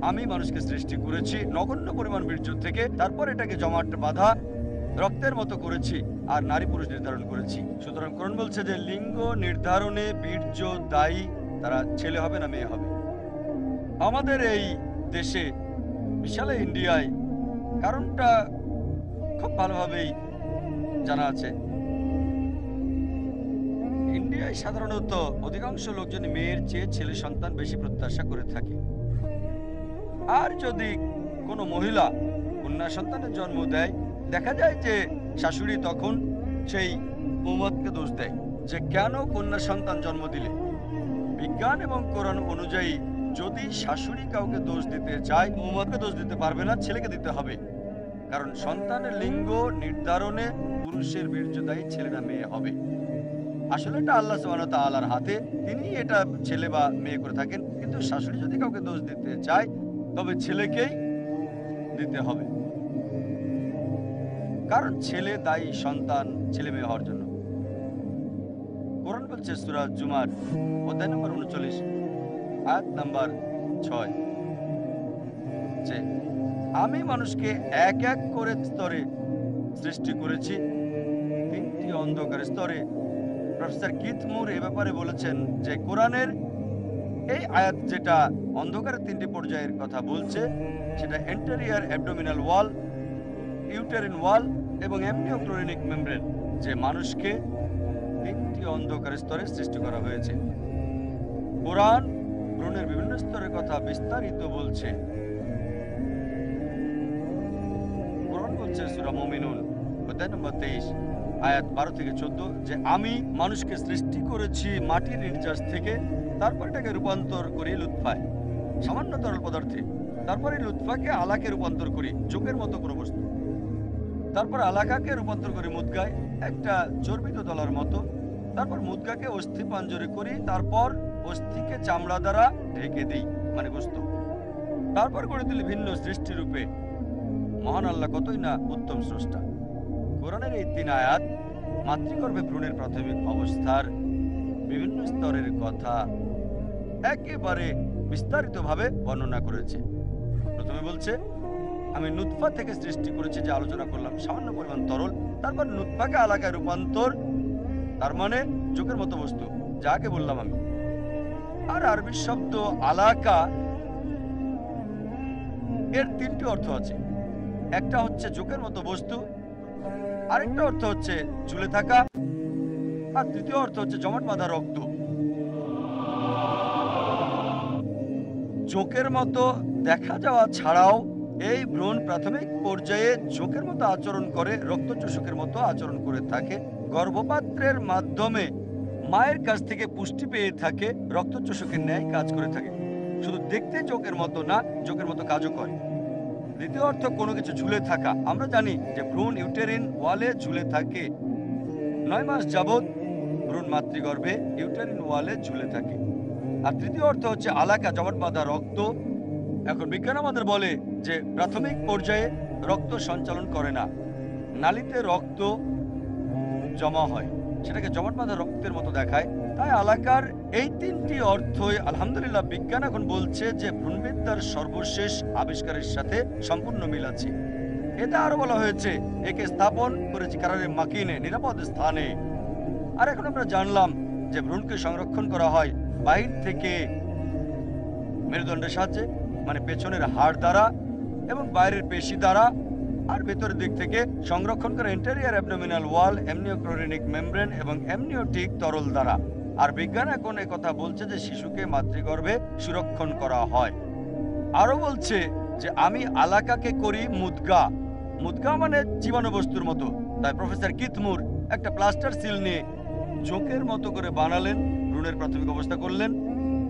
আমি মানুষকে সৃষ্টি করেছি নগণ্য পরিমাণ বীর্য থেকে, তারপর এটাকে জমাট বাঁধা রক্তের মতো করেছি আর নারী পুরুষ নির্ধারণ করেছি। সুতরাং কোরআন বলছে যে লিঙ্গ নির্ধারণে বীর্য দায়ী, তারা ছেলে হবে না মেয়ে হবে। আমাদের এই দেশে, বিশাল ইন্ডিয়ায়, কারণটা খুব ভালোভাবেই জানা আছে। ইন্ডিয়ায় সাধারণত অধিকাংশ লোকজন মেয়ের চেয়ে ছেলে সন্তান বেশি প্রত্যাশা করে থাকে। আর যদি কোনো মহিলা কন্যা সন্তানের জন্ম দেয়, দেখা যায় যে শাশুড়ি তখন সেই উম্মতকে দোষ দেয় যে কেন কন্যা সন্তান জন্ম দিলে। বিজ্ঞান এবং কোরআন অনুযায়ী যদি শাশুড়ি কাউকে দোষ দিতে চায়, উম্মতকে দোষ দিতে পারবে না, ছেলেকে দিতে হবে। কারণ সন্তানের লিঙ্গ নির্ধারণে পুরুষের বীর্যদায়ী ছেলে না মেয়ে হবে। আসলে এটা আল্লাহ সুবহানাহু ওয়া তাআলার হাতে, তিনি এটা ছেলে বা মেয়ে করে থাকেন। কিন্তু শাশুড়ি যদি কাউকে দোষ দিতে চায় তবে ছেলেকেই দিতে হবে, কারণ ছেলে দায়ী সন্তান ছেলে মেয়ে হওয়ার জন্য। কোরআন বলছে সূরা জুমার অধ্যায় নম্বর 39 আয়াত নাম্বার 6, যে আমি মানুষকে এক এক করে স্তরে সৃষ্টি করেছি, 3টি অন্ধকার স্তরে। প্রফেসর কিথ মুর এ ব্যাপারে বলেছেন যে কোরআনের এই আয়াত যেটা অন্ধকারের 3টি পর্যায়ের কথা বলছে, সেটা এন্টেরিয়ার অ্যাবডোমিনাল ওয়াল, ইউটেরিন ওয়াল এবং অ্যামনিওক্লোরিনিক মেমব্রেন, যে মানুষকে 3টি অন্ধকার স্তরে সৃষ্টি করা হয়েছে। কোরআন ভ্রূণের বিভিন্ন স্তরের কথা বিস্তারিত বলছে। কোরআন বলছে সূরা মুমিনুন অধ্যায় নম্বর 23 আয়াত 12 থেকে 14 যে আমি মানুষকে সৃষ্টি করেছি মাটির নির্যাস থেকে, তারপর এটাকে রূপান্তর করি লুৎফায়, সামান্য তরল পদার্থে, তারপর এই লুৎফাকে আলাকে রূপান্তর করি চোখের মতো কোনো বস্তু, তারপর আলাকাকে রূপান্তর করি মুদগায়, একটা চর্বিত দলার মতো, তারপর মুদগাকে অস্থি পাঞ্জরে করি, তারপর অস্থিকে চামড়া দ্বারা ঢেকে দিই মানে গোস্ত, তারপর করে তুলি ভিন্ন সৃষ্টিরূপে। মহান আল্লাহ কতই না উত্তম স্রষ্টা। কোরআনের এই 3 আয়াত মাতৃগর্ভে ভ্রূণের প্রাথমিক অবস্থার বিভিন্ন স্তরের কথা একেবারে বিস্তারিতভাবে বর্ণনা করেছে। প্রথমে বলছে আমি নুতফা থেকে সৃষ্টি করেছি, যে আলোচনা করলাম, সামান্য পরিমাণ তরল, তারপর নুতফাকে আলাকায় রূপান্তর, তার মানে চোখের মতো বস্তু, যাকে বললাম আমি। আর আরবি শব্দ আলাকা এর 3টি অর্থ আছে। একটা হচ্ছে চোখের মতো বস্তু, আরেকটা অর্থ হচ্ছে ঝুলে থাকা, আর তৃতীয় অর্থ হচ্ছে জমাট বাঁধা রক্ত। চোখের মতো দেখা যাওয়া ছাড়াও এই ভ্রূণ প্রাথমিক পর্যায়ে চোখের মতো আচরণ করে, রক্তচোষকের মতো আচরণ করে থাকে, গর্ভপাত্রের মাধ্যমে মায়ের কাছ থেকে পুষ্টি পেয়ে থাকে, রক্তচোষকের ন্যায় কাজ করে থাকে। শুধু দেখতে চোখের মতো না, চোখের মতো কাজও করে। দ্বিতীয় অর্থ কোনো কিছু ঝুলে থাকা। আমরা জানি যে ভ্রূণ ইউটেরিন ওয়ালে ঝুলে থাকে, 9 মাস যাবৎ ভ্রূণ মাতৃগর্ভে ইউটেরিন ওয়ালে ঝুলে থাকে। আর তৃতীয় অর্থ হচ্ছে আলাকা, জমাট বাঁধা রক্ত। এখন বিজ্ঞান আমাদের বলে যে প্রাথমিক পর্যায়ে রক্ত সঞ্চালন করে না, নালীতে রক্ত জমা হয়, সেটাকে জমাট বাঁধা রক্তের মতো দেখায়। তাই আলাকার এই 3টি অর্থই আলহামদুলিল্লাহ বিজ্ঞান এখন বলছে যে ভ্রূণবিদ্যার সর্বশেষ আবিষ্কারের সাথে সম্পূর্ণ মিল আছে। এটা আরো বলা হয়েছে একে স্থাপন করেছি কারারে মাকিনে, নিরাপদ স্থানে। আর এখন আমরা জানলাম যে ভ্রূণকে সংরক্ষণ করা হয় বাহির থেকে মেরুদণ্ডের সাহায্যে, মানে পেছনের হাড় দ্বারা এবং বাইরের পেশি দ্বারা, আর ভেতরের দিক থেকে সংরক্ষণ করে এন্টেরিয়ার অ্যাবডোমিনাল ওয়াল, অ্যামনিওক্লোরিনিক মেমব্রেন এবং অ্যামনিওটিক তরল দ্বারা। আর বিজ্ঞান এখন কথা বলছে যে শিশুকে মাতৃগর্ভে সুরক্ষণ করা হয়। আরো বলছে যে আমি আলাকাকে করি মুদগা। মুদগা মানে জীবাণু বস্তুর মতো। তাই প্রফেসর কিথমুর একটা প্লাস্টার সিল নিয়ে চোখের মতো করে বানালেন, ভ্রূণের প্রাথমিক অবস্থা করলেন,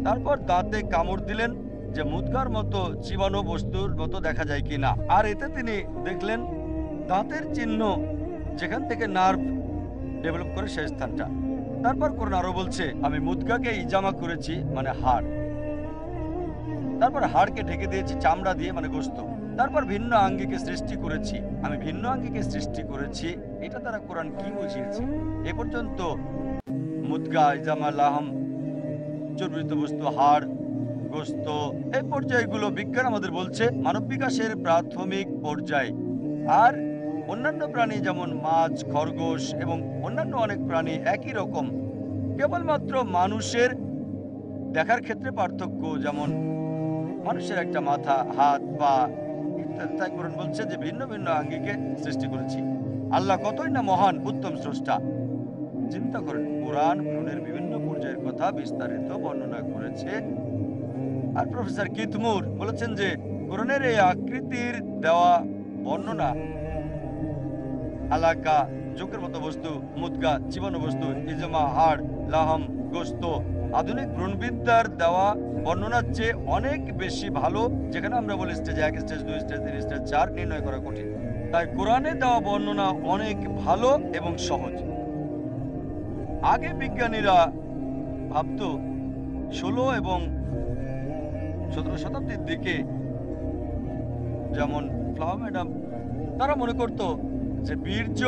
তারপর দাঁতে কামড় দিলেন যে মুদগার মতো জীবাণু বস্তুর মতো দেখা যায় কিনা। আর এতে তিনি দেখলেন দাঁতের চিহ্ন, যেখান থেকে নার্ভ ডেভেলপ করে সেই স্থানটা। তারপর কোরআন আরো বলছে আমি মুদগাকে ইজামা করেছি মানে হাড়, তারপর হাড়কে ঢেকে দিয়েছি চামড়া দিয়ে মানে গোস্ত, তারপর ভিন্ন আঙ্গিকে সৃষ্টি করেছি। আমি ভিন্ন আঙ্গিকে সৃষ্টি করেছি, এটা দ্বারা কোরআন কি বুঝিয়েছে? এ পর্যন্ত মুদগা, ইজামা, লাহম, চর্বিত বস্তু, হাড়, গোস্ত, এই পর্যায়গুলো বিজ্ঞান আমাদের বলছে মানব বিকাশের প্রাথমিক পর্যায়। আর অন্যান্য প্রাণী যেমন মাছ, খরগোশ এবং অন্যান্য অনেক প্রাণী একই রকম, কেবলমাত্র মানুষের দেখার ক্ষেত্রে পার্থক্য, যেমন মানুষের একটা মাথা, হাত, পা ইত্যাদি। তাই কোরআন বলছে যে ভিন্ন ভিন্ন আঙ্গিকে সৃষ্টি করেছি। আল্লাহ কতই না মহান, উত্তম স্রষ্টা। চিন্তা করেন, কোরআন ভ্রূণের বিভিন্ন পর্যায়ের কথা বিস্তারিত বর্ণনা করেছে। আর প্রফেসর কিথমুর বলেছেন যে কোরআনের এই আকৃতির দেওয়া বর্ণনা, আলাকা চোখের মতো বস্তু, মুদগা জীবাণু বস্তু, ইজমা হাড়, লাহম গোস্ত, আধুনিক ভ্রূণবিদ্যার দেওয়া বর্ণনার চেয়ে অনেক বেশি ভালো। যেখানে আমরা বলি স্টেজ 1, স্টেজ 2, স্টেজ 3, স্টেজ 4 নির্ণয় করা কঠিন, তাই কোরআনে দেওয়া বর্ণনা অনেক ভালো এবং সহজ। আগে বিজ্ঞানীরা ভাবত 16 এবং 17 শতাব্দীর দিকে, যেমন ফ্লাওয়ার ম্যাডাম, তারা মনে করত যে বীর্য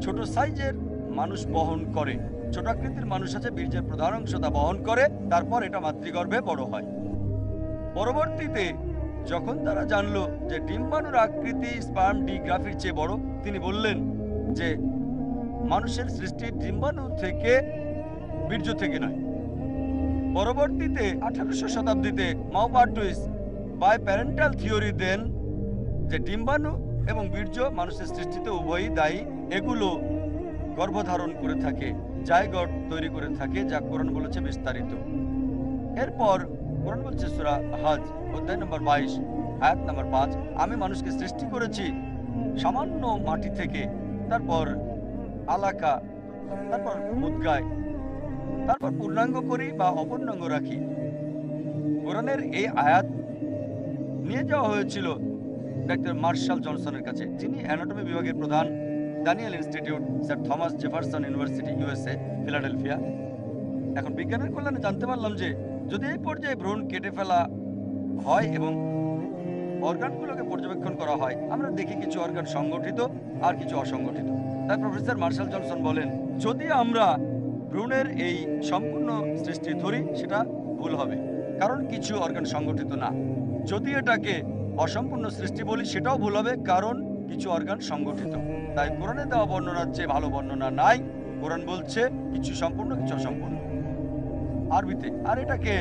ছোট সাইজের মানুষ বহন করে, ছোট আকৃতির মানুষ আছে, বীর্যের প্রধান অংশ তা বহন করে, তারপর এটা মাতৃগর্ভে বড় হয়। পরবর্তীতে যখন তারা জানলো যে ডিম্বাণুর আকৃতি স্পার্ম ডি গ্রাফির চেয়ে বড়, তিনি বললেন যে মানুষের সৃষ্টি ডিম্বাণু থেকে, বীর্য থেকে নয়। পরবর্তীতে 1800 শতাব্দীতে মাওপার্টুইস বাই প্যারেন্টাল থিওরি দেন যে ডিম্বাণু এবং বীর্য মানুষের সৃষ্টিতে উভয়ই দায়ী। এগুলো গর্ভধারণ করে থাকে, জায়গট তৈরি করে থাকে, যা কোরআন বলেছে বিস্তারিত। এরপর কোরআন বলছে সূরা হজ অধ্যায় নম্বর 22 আয়াত নম্বর 5, আমি মানুষকে সৃষ্টি করেছি সামান্য মাটি থেকে, তারপর আলাকা, তারপর মুদগায়, তারপর পূর্ণাঙ্গ করি বা অপূর্ণাঙ্গ রাখি। কোরআনের এই আয়াত নিয়ে যাওয়া হয়েছিল ডাক্তার মার্শাল জনসনের কাছে, যিনি অ্যানাটমি বিভাগের প্রধান, Daniel institute, sir Thomas Jefferson university, USA, Philadelphia. এখন বিজ্ঞানের কল্যাণে জানতে পারলাম যে যদি এই পর্যায়ে ভ্রূণ কেটে ফেলা হয় এবং অর্গানগুলোকে পর্যবেক্ষণ করা হয়, আমরা দেখি কিছু অর্গান সংগঠিত আর কিছু অসংগঠিত। তাই প্রফেসর মার্শাল জনসন বলেন, যদি আমরা ভ্রূণের এই সম্পূর্ণ সৃষ্টি ধরি সেটা ভুল হবে, কারণ কিছু অর্গান সংগঠিত না। যদি এটাকে অসম্পূর্ণ সৃষ্টি বলি সেটাও ভুল হবে, কারণ কিছু অর্গান সংগঠিত। তাই কোরআনে দেওয়া বর্ণনার চেয়ে ভালো বর্ণনা নাই। কোরআন বলছে কিছু সম্পূর্ণ, কিছু অসম্পূর্ণ আরবিতে, আর এটাকে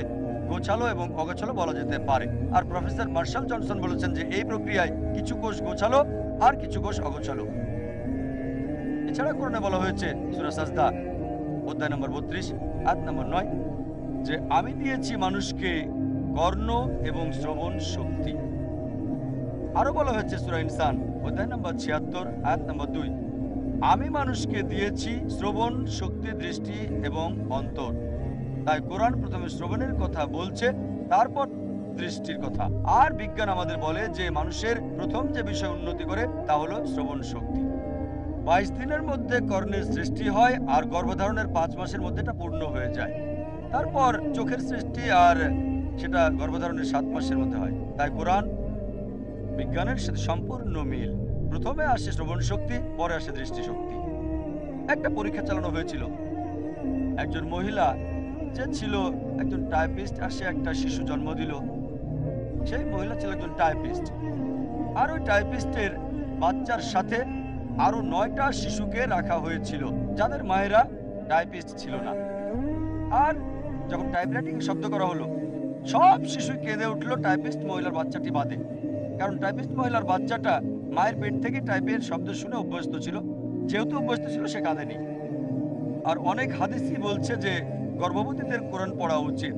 গোছালো এবং অগোছালো বলা যেতে পারে। আর প্রফেসর মার্শাল জনসন বলেছেন যে এই প্রক্রিয়ায় কিছু কোষ গোছালো আর কিছু কোষ অগোছালো। এছাড়া কোরআনে বলা হয়েছে সূরা সাজদা অধ্যায় নম্বর 32 আয়াত নম্বর 9 যে আমি দিয়েছি মানুষকে কর্ণ এবং শ্রবণ শক্তি। আরো বলা হয়েছে সূরা ইনসান অধ্যায় নম্বর 76 আয়াত নম্বর 2, আমি মানুষকে দিয়েছি শ্রবণ শক্তি, দৃষ্টি এবং অন্তর। তাই কোরআন প্রথমে শ্রবণের কথা বলছে, তারপর দৃষ্টির কথা। আর বিজ্ঞান আমাদের বলে যে মানুষের প্রথম যে বিষয় উন্নতি করে তা হলো শ্রবণ শক্তি। 22 দিনের মধ্যে কর্ণের সৃষ্টি হয় আর গর্ভধারণের 5 মাসের মধ্যে এটা পূর্ণ হয়ে যায়। তারপর চোখের সৃষ্টি, আর সেটা গর্ভধারণের 7 মাসের মধ্যে হয়। তাই কোরআন বিজ্ঞানের সাথে সম্পূর্ণ মিল। প্রথমে আসে শ্রবণ শক্তি, পরে আসে দৃষ্টি শক্তি। একটা পরীক্ষা চালানো হয়েছিল। একজন মহিলা যে ছিল একজন টাইপিস্ট, আর সে একটা শিশু জন্ম দিল। সেই মহিলা ছিল একজন টাইপিস্ট, আর ওই টাইপিস্টের বাচ্চার সাথে আরো 9টা শিশুকে রাখা হয়েছিল যাদের মায়েরা টাইপিস্ট ছিল না। আর যখন টাইপরাইটিং শব্দ করা হলো, সব শিশু কেঁদে উঠলো টাইপিস্ট মহিলার বাচ্চাটি বাদে, কারণ টাইপিস্ট মহিলার বাচ্চাটা মায়ের পেট থেকে টাইপের শব্দ শুনে অভ্যস্ত ছিল। যেহেতু অভ্যস্ত ছিল সে কাঁদেনি। আর অনেক হাদিসই বলছে যে গর্ভবতীদের কোরআন পড়া উচিত।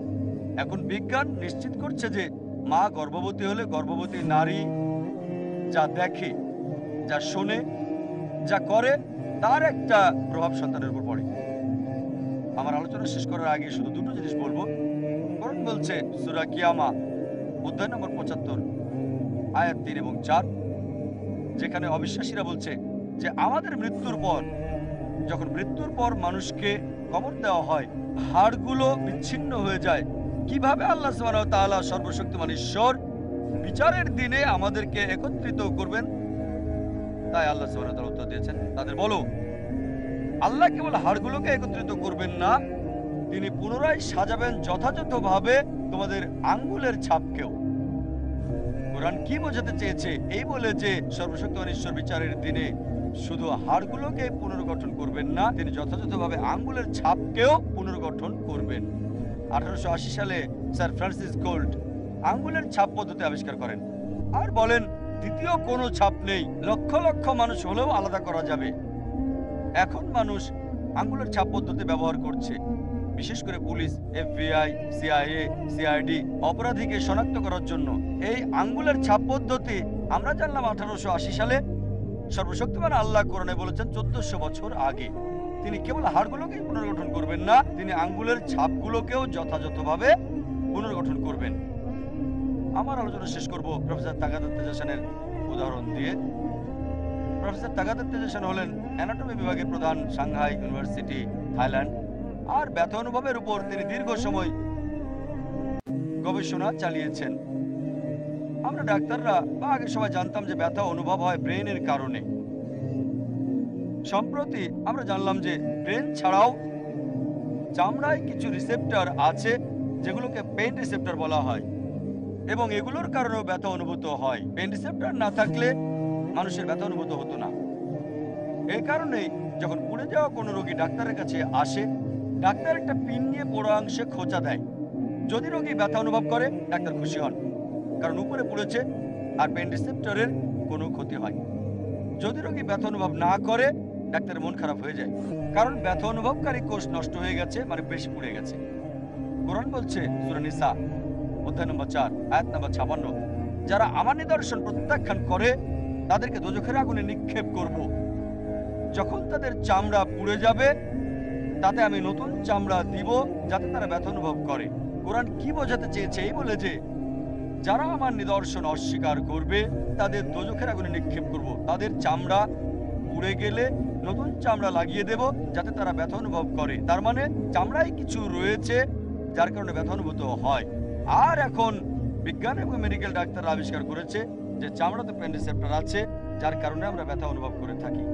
এখন বিজ্ঞান নিশ্চিত করছে যে মা গর্ভবতী হলে গর্ভবতী নারী যা দেখে, যা শোনে, যা করে, তার একটা প্রভাব সন্তানের উপর পড়ে। আমার আলোচনা শেষ করার আগে শুধু দুটো জিনিস বলবো। কোরআন বলছে সূরা কিয়ামা অধ্যায় নম্বর 75 আয়াত 3 এবং 4, যেখানে অবিশ্বাসীরা বলছে যে আমাদের মৃত্যুর পর, যখন মৃত্যুর পর মানুষকে কবর দেওয়া হয়, হাড়গুলো বিচ্ছিন্ন হয়ে যায়, কিভাবে আল্লাহ সুবহানাহু ওয়া তাআলা সর্বশক্তিমান ঈশ্বর বিচারের দিনে আমাদেরকে একত্রিত করবেন? তাই আল্লাহ সুবহানাহু ওয়া তাআলা উত্তর দিয়েছেন, তাদের বলো, আল্লাহ কেবল হাড়গুলোকে একত্রিত করবেন না, তিনি পুনরায় সাজাবেন যথাযথভাবে তোমাদের আঙ্গুলের ছাপকেও। কোরআন কি বোঝাতে চেয়েছে? এই বলে যে সর্বশক্তিমান ঈশ্বর বিচারের দিনে শুধু হাড়গুলোকে পুনর্গঠন করবেন না, তিনি যথাযথভাবে আঙ্গুলের ছাপকেও পুনর্গঠন করবেন। 1880 সালে স্যার ফ্রান্সিস গোল্ড আঙ্গুলের ছাপ পদ্ধতি আবিষ্কার করেন আর বলেন দ্বিতীয় কোনো ছাপ নেই, লক্ষ লক্ষ মানুষ হলেও আলাদা করা যাবে। এখন মানুষ আঙ্গুলের ছাপ পদ্ধতি ব্যবহার করছে, বিশেষ করে পুলিশ, FBI, CIA, CID অপরাধীকে শনাক্ত করার জন্য। এই আঙ্গুলের ছাপ পদ্ধতি আমরা জানলাম 1880 সালে। সর্বশক্তিমান আল্লাহ কোরআনে বলেছেন 1400 বছর আগে। তিনি কেবল হাড়গুলোকেই পুনর্গঠন করবেন না, তিনি আঙ্গুলের ছাপগুলোকেও যথাযথভাবে পুনর্গঠন করবেন। আমার আলোচনা শেষ করব প্রফেসর তাগাদা তেজাসানের উদাহরণ দিয়ে। প্রফেসর তাগাদা তেজাসান হলেন অ্যানাটমি বিভাগের প্রধান, সাংহাই ইউনিভার্সিটি, থাইল্যান্ড। আর ব্যথা অনুভবের উপর তিনি দীর্ঘ সময় গবেষণা চালিয়েছেন। আমরা ডাক্তাররা বা আগে সবাই জানতাম যে ব্যথা অনুভব হয় ব্রেনের কারণে। সম্প্রতি আমরা জানলাম যে ব্রেন ছাড়াও চামড়ায় কিছু রিসেপ্টর আছে যেগুলোকে পেইন রিসেপ্টর বলা হয়, এবং এগুলোর কারণেও ব্যথা অনুভূত হয়। পেইন রিসেপ্টর না থাকলে মানুষের ব্যথা অনুভূত হতো না। এই কারণেই যখন পুড়ে যাওয়া কোনো রোগী ডাক্তারের কাছে আসে, ডাক্তার একটা পিন নিয়ে পোড়া অংশে খোঁচা দেয় যদি রোগী ব্যথা অনুভব করে ডাক্তার খুশি হন, কারণ উপরে পড়েছে আর পেন রিসেপ্টরের কোনো ক্ষতি হয়। যদি রোগী ব্যথা অনুভব না করে ডাক্তারের মন খারাপ হয়ে যায়, কারণ ব্যথা অনুভবকারী কোষ নষ্ট হয়ে গেছে, মানে বেশি পুড়ে গেছে। কোরআন বলছে সূরা নিসা অধ্যায় নম্বর 4 আয়াত নম্বর 56, যারা আমার নিদর্শন প্রত্যাখ্যান করে তাদেরকে দোজখের আগুনে নিক্ষেপ করব। যখন তাদের চামড়া পুড়ে যাবে তাতে আমি নতুন চামড়া দিব যাতে তারা ব্যথা অনুভব করে। কোরআন কি বোঝাতে চেয়েছে? এই বলে যে যারা আমার নিদর্শন অস্বীকার করবে তাদের দোজখের আগুনে নিক্ষেপ করব। তাদের চামড়া পুড়ে গেলে নতুন চামড়া লাগিয়ে দেব যাতে তারা ব্যথা অনুভব করে। তার মানে চামড়ায় কিছু রয়েছে যার কারণে ব্যথা অনুভূত হয়। আর এখন বিজ্ঞান এবং মেডিকেল ডাক্তার আবিষ্কার করেছে যে চামড়াতে পেন রিসেপ্টর আছে যার কারণে আমরা ব্যথা অনুভব করে থাকি।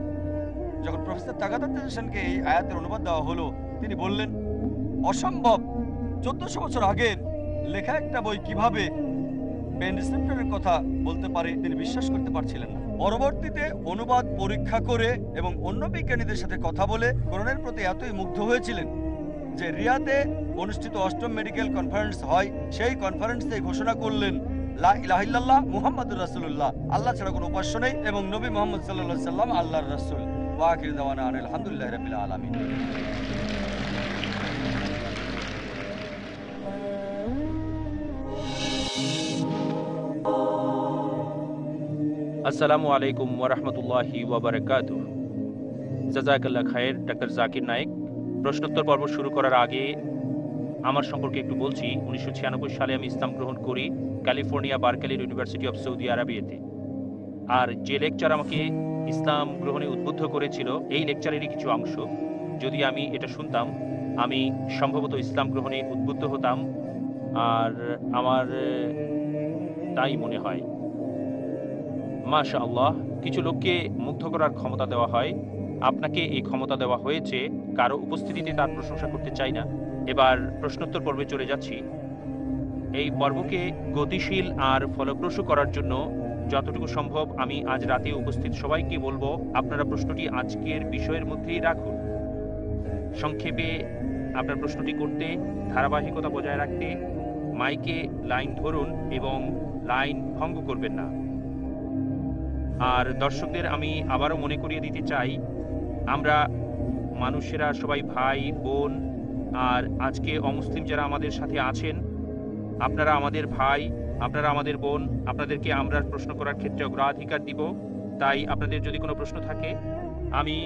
যখন প্রফেসর তাগাদা তেজেশনকে এই আয়াতের অনুবাদ দেওয়া হলো, তিনি বললেন অসম্ভব, 1400 বছর আগের লেখা একটা বই কিভাবে পেন রিসেপ্টরের কথা বলতে পারে তিনি বিশ্বাস করতে পারছিলেন না। পরবর্তীতে অনুবাদ পরীক্ষা করে এবং অন্য বিজ্ঞানীদের সাথে কথা বলে কোরআনের প্রতি এতই মুগ্ধ হয়েছিলেন যে রিয়াদে অনুষ্ঠিত 8ম মেডিকেল কনফারেন্স হয়, সেই কনফারেন্সে ঘোষণা করলেন লা ইলাহা ইল্লাল্লাহ মুহাম্মাদুর রাসূলুল্লাহ, আল্লাহ ছাড়া কোনো উপাস্য নেই এবং নবী মুহাম্মদ সাল্লাল্লাহু আলাইহি সাল্লাম আল্লাহর রাসূল। ওয়া আখিরু দাওয়ানা আলহামদুলিল্লাহি রাব্বিল আলামিন। আসসালামু আলাইকুম ওয়ারাহমাতুল্লাহি ওয়াবারাকাতুহু। জাযাকাল্লাহ খায়ের, ডাক্তার জাকির নায়েক। প্রশ্নোত্তর পর্ব শুরু করার আগে আমার সম্পর্কে একটু বলছি। 1996 সালে আমি ইসলাম গ্রহণ করি ক্যালিফোর্নিয়া বার্কেলির ইউনিভার্সিটি অফ সৌদি আরবিয়াতে। আর যে লেকচার আমাকে ইসলাম গ্রহণে উদ্বুদ্ধ করেছিল এই লেকচারেরই কিছু অংশ যদি আমি এটা শুনতাম আমি সম্ভবত ইসলাম গ্রহণে উদ্বুদ্ধ হতাম। আর আমার তাই মনে হয়। মাশাআল্লাহ, কিছু লোককে মুগ্ধ করার ক্ষমতা দেওয়া হয়। আপনাকে এই ক্ষমতা দেওয়া হয়েছে, কারো উপস্থিতিতে তার প্রশংসা করতে চাই না। এবার প্রশ্নোত্তর পর্বে চলে যাচ্ছি। এই পর্বকে গতিশীল আর ফলপ্রসূ করার জন্য যতটুকু সম্ভব আমি আজ রাতে উপস্থিত সবাইকে বলবো আপনারা প্রশ্নটি আজকের বিষয়ের মধ্যেই রাখুন। সংক্ষেপে আপনার প্রশ্নটি করতে, ধারাবাহিকতা বজায় রাখতে মাইকে লাইন ধরুন এবং লাইন ভঙ্গ করবেন না। আর দর্শকদের আমি আবারও মনে করিয়ে দিতে চাই, আমরা মানুষেরা সবাই ভাই বোন। আর আজকে অমুসলিম যারা আমাদের সাথে আছেন, আপনারা আমাদের ভাই, আপনারা আমাদের বোন, আপনাদেরকে আমরা প্রশ্ন করার ক্ষেত্রে অগ্রাধিকার দিব। তাই আপনাদের যদি কোনো প্রশ্ন থাকে আমি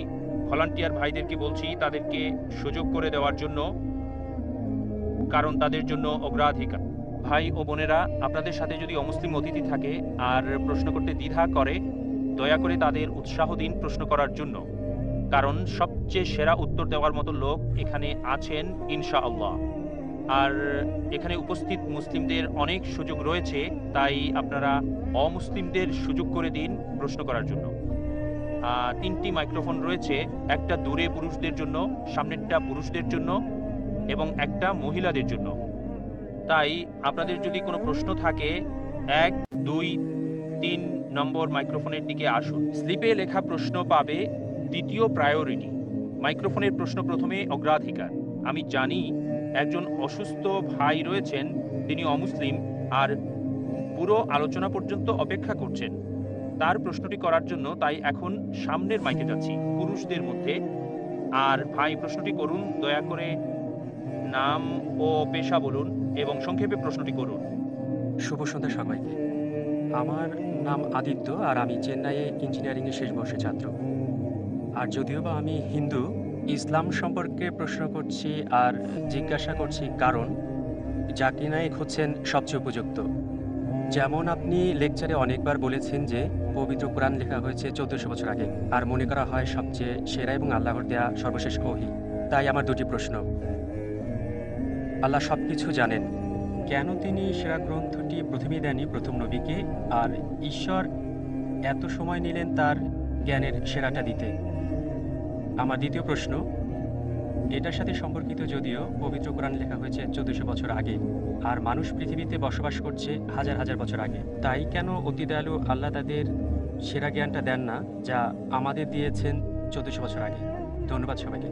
ভলান্টিয়ার ভাইদেরকে বলছি তাদেরকে সুযোগ করে দেওয়ার জন্য, কারণ তাদের জন্য অগ্রাধিকার। ভাই ও বোনেরা, আপনাদের সাথে যদি অমুসলিম অতিথি থাকে আর প্রশ্ন করতে দ্বিধা করে, দয়া করে তাদের উৎসাহ দিন প্রশ্ন করার জন্য, কারণ সবচেয়ে সেরা উত্তর দেওয়ার মতো লোক এখানে আছেন ইনশাআল্লাহ। আর এখানে উপস্থিত মুসলিমদের অনেক সুযোগ রয়েছে, তাই আপনারা অমুসলিমদের সুযোগ করে দিন প্রশ্ন করার জন্য। 3টি মাইক্রোফোন রয়েছে, একটা দূরে পুরুষদের জন্য, সামনেরটা পুরুষদের জন্য এবং একটা মহিলাদের জন্য। তাই আপনাদের যদি কোনো প্রশ্ন থাকে 1, 2, 3 নম্বর মাইক্রোফোনের দিকে আসুন। স্লিপে লেখা প্রশ্ন পাবে দ্বিতীয় প্রায়োরিটি। মাইক্রোফোনের প্রশ্ন প্রথমে অগ্রাধিকার। আমি জানি একজন অসুস্থ ভাই রয়েছেন, তিনি অমুসলিম আর পুরো আলোচনা পর্যন্ত অপেক্ষা করছেন তার প্রশ্নটি করার জন্য। তাই এখন সামনের মাইকে যাচ্ছি পুরুষদের মধ্যে। আর ভাই প্রশ্নটি করুন, দয়া করে নাম ও পেশা বলুন এবং সংক্ষেপে প্রশ্নটি করুন। শুভ সন্ধ্যা সবাইকে। আমার নাম আদিত্য আর আমি চেন্নাইয়ে ইঞ্জিনিয়ারিংয়ের শেষ বর্ষের ছাত্র। আর যদিও বা আমি হিন্দু, ইসলাম সম্পর্কে প্রশ্ন করছি আর জিজ্ঞাসা করছি কারণ জাকির নায়েক হচ্ছেন সবচেয়ে উপযুক্ত। যেমন আপনি লেকচারে অনেকবার বলেছেন যে পবিত্র কোরআন লেখা হয়েছে 1400 বছর আগে আর মনে করা হয় সবচেয়ে সেরা এবং আল্লাহর দেয়া সর্বশেষ ওহী। তাই আমার দুটি প্রশ্ন। আল্লাহ সব কিছু জানেন, কেন তিনি সেরা গ্রন্থটি প্রথমেই দেননি প্রথম নবীকে, আর ঈশ্বর এত সময় নিলেন তার জ্ঞানের সেরাটা দিতে? আমার দ্বিতীয় প্রশ্ন এটার সাথে সম্পর্কিত, যদিও পবিত্র কোরআন লেখা হয়েছে 1400 বছর আগে আর মানুষ পৃথিবীতে বসবাস করছে হাজার হাজার বছর আগে, তাই কেন অতি দয়ালু আল্লাহ তাদের সেরা জ্ঞানটা দেন না যা আমাদের দিয়েছেন 1400 বছর আগে? ধন্যবাদ সবাইকে।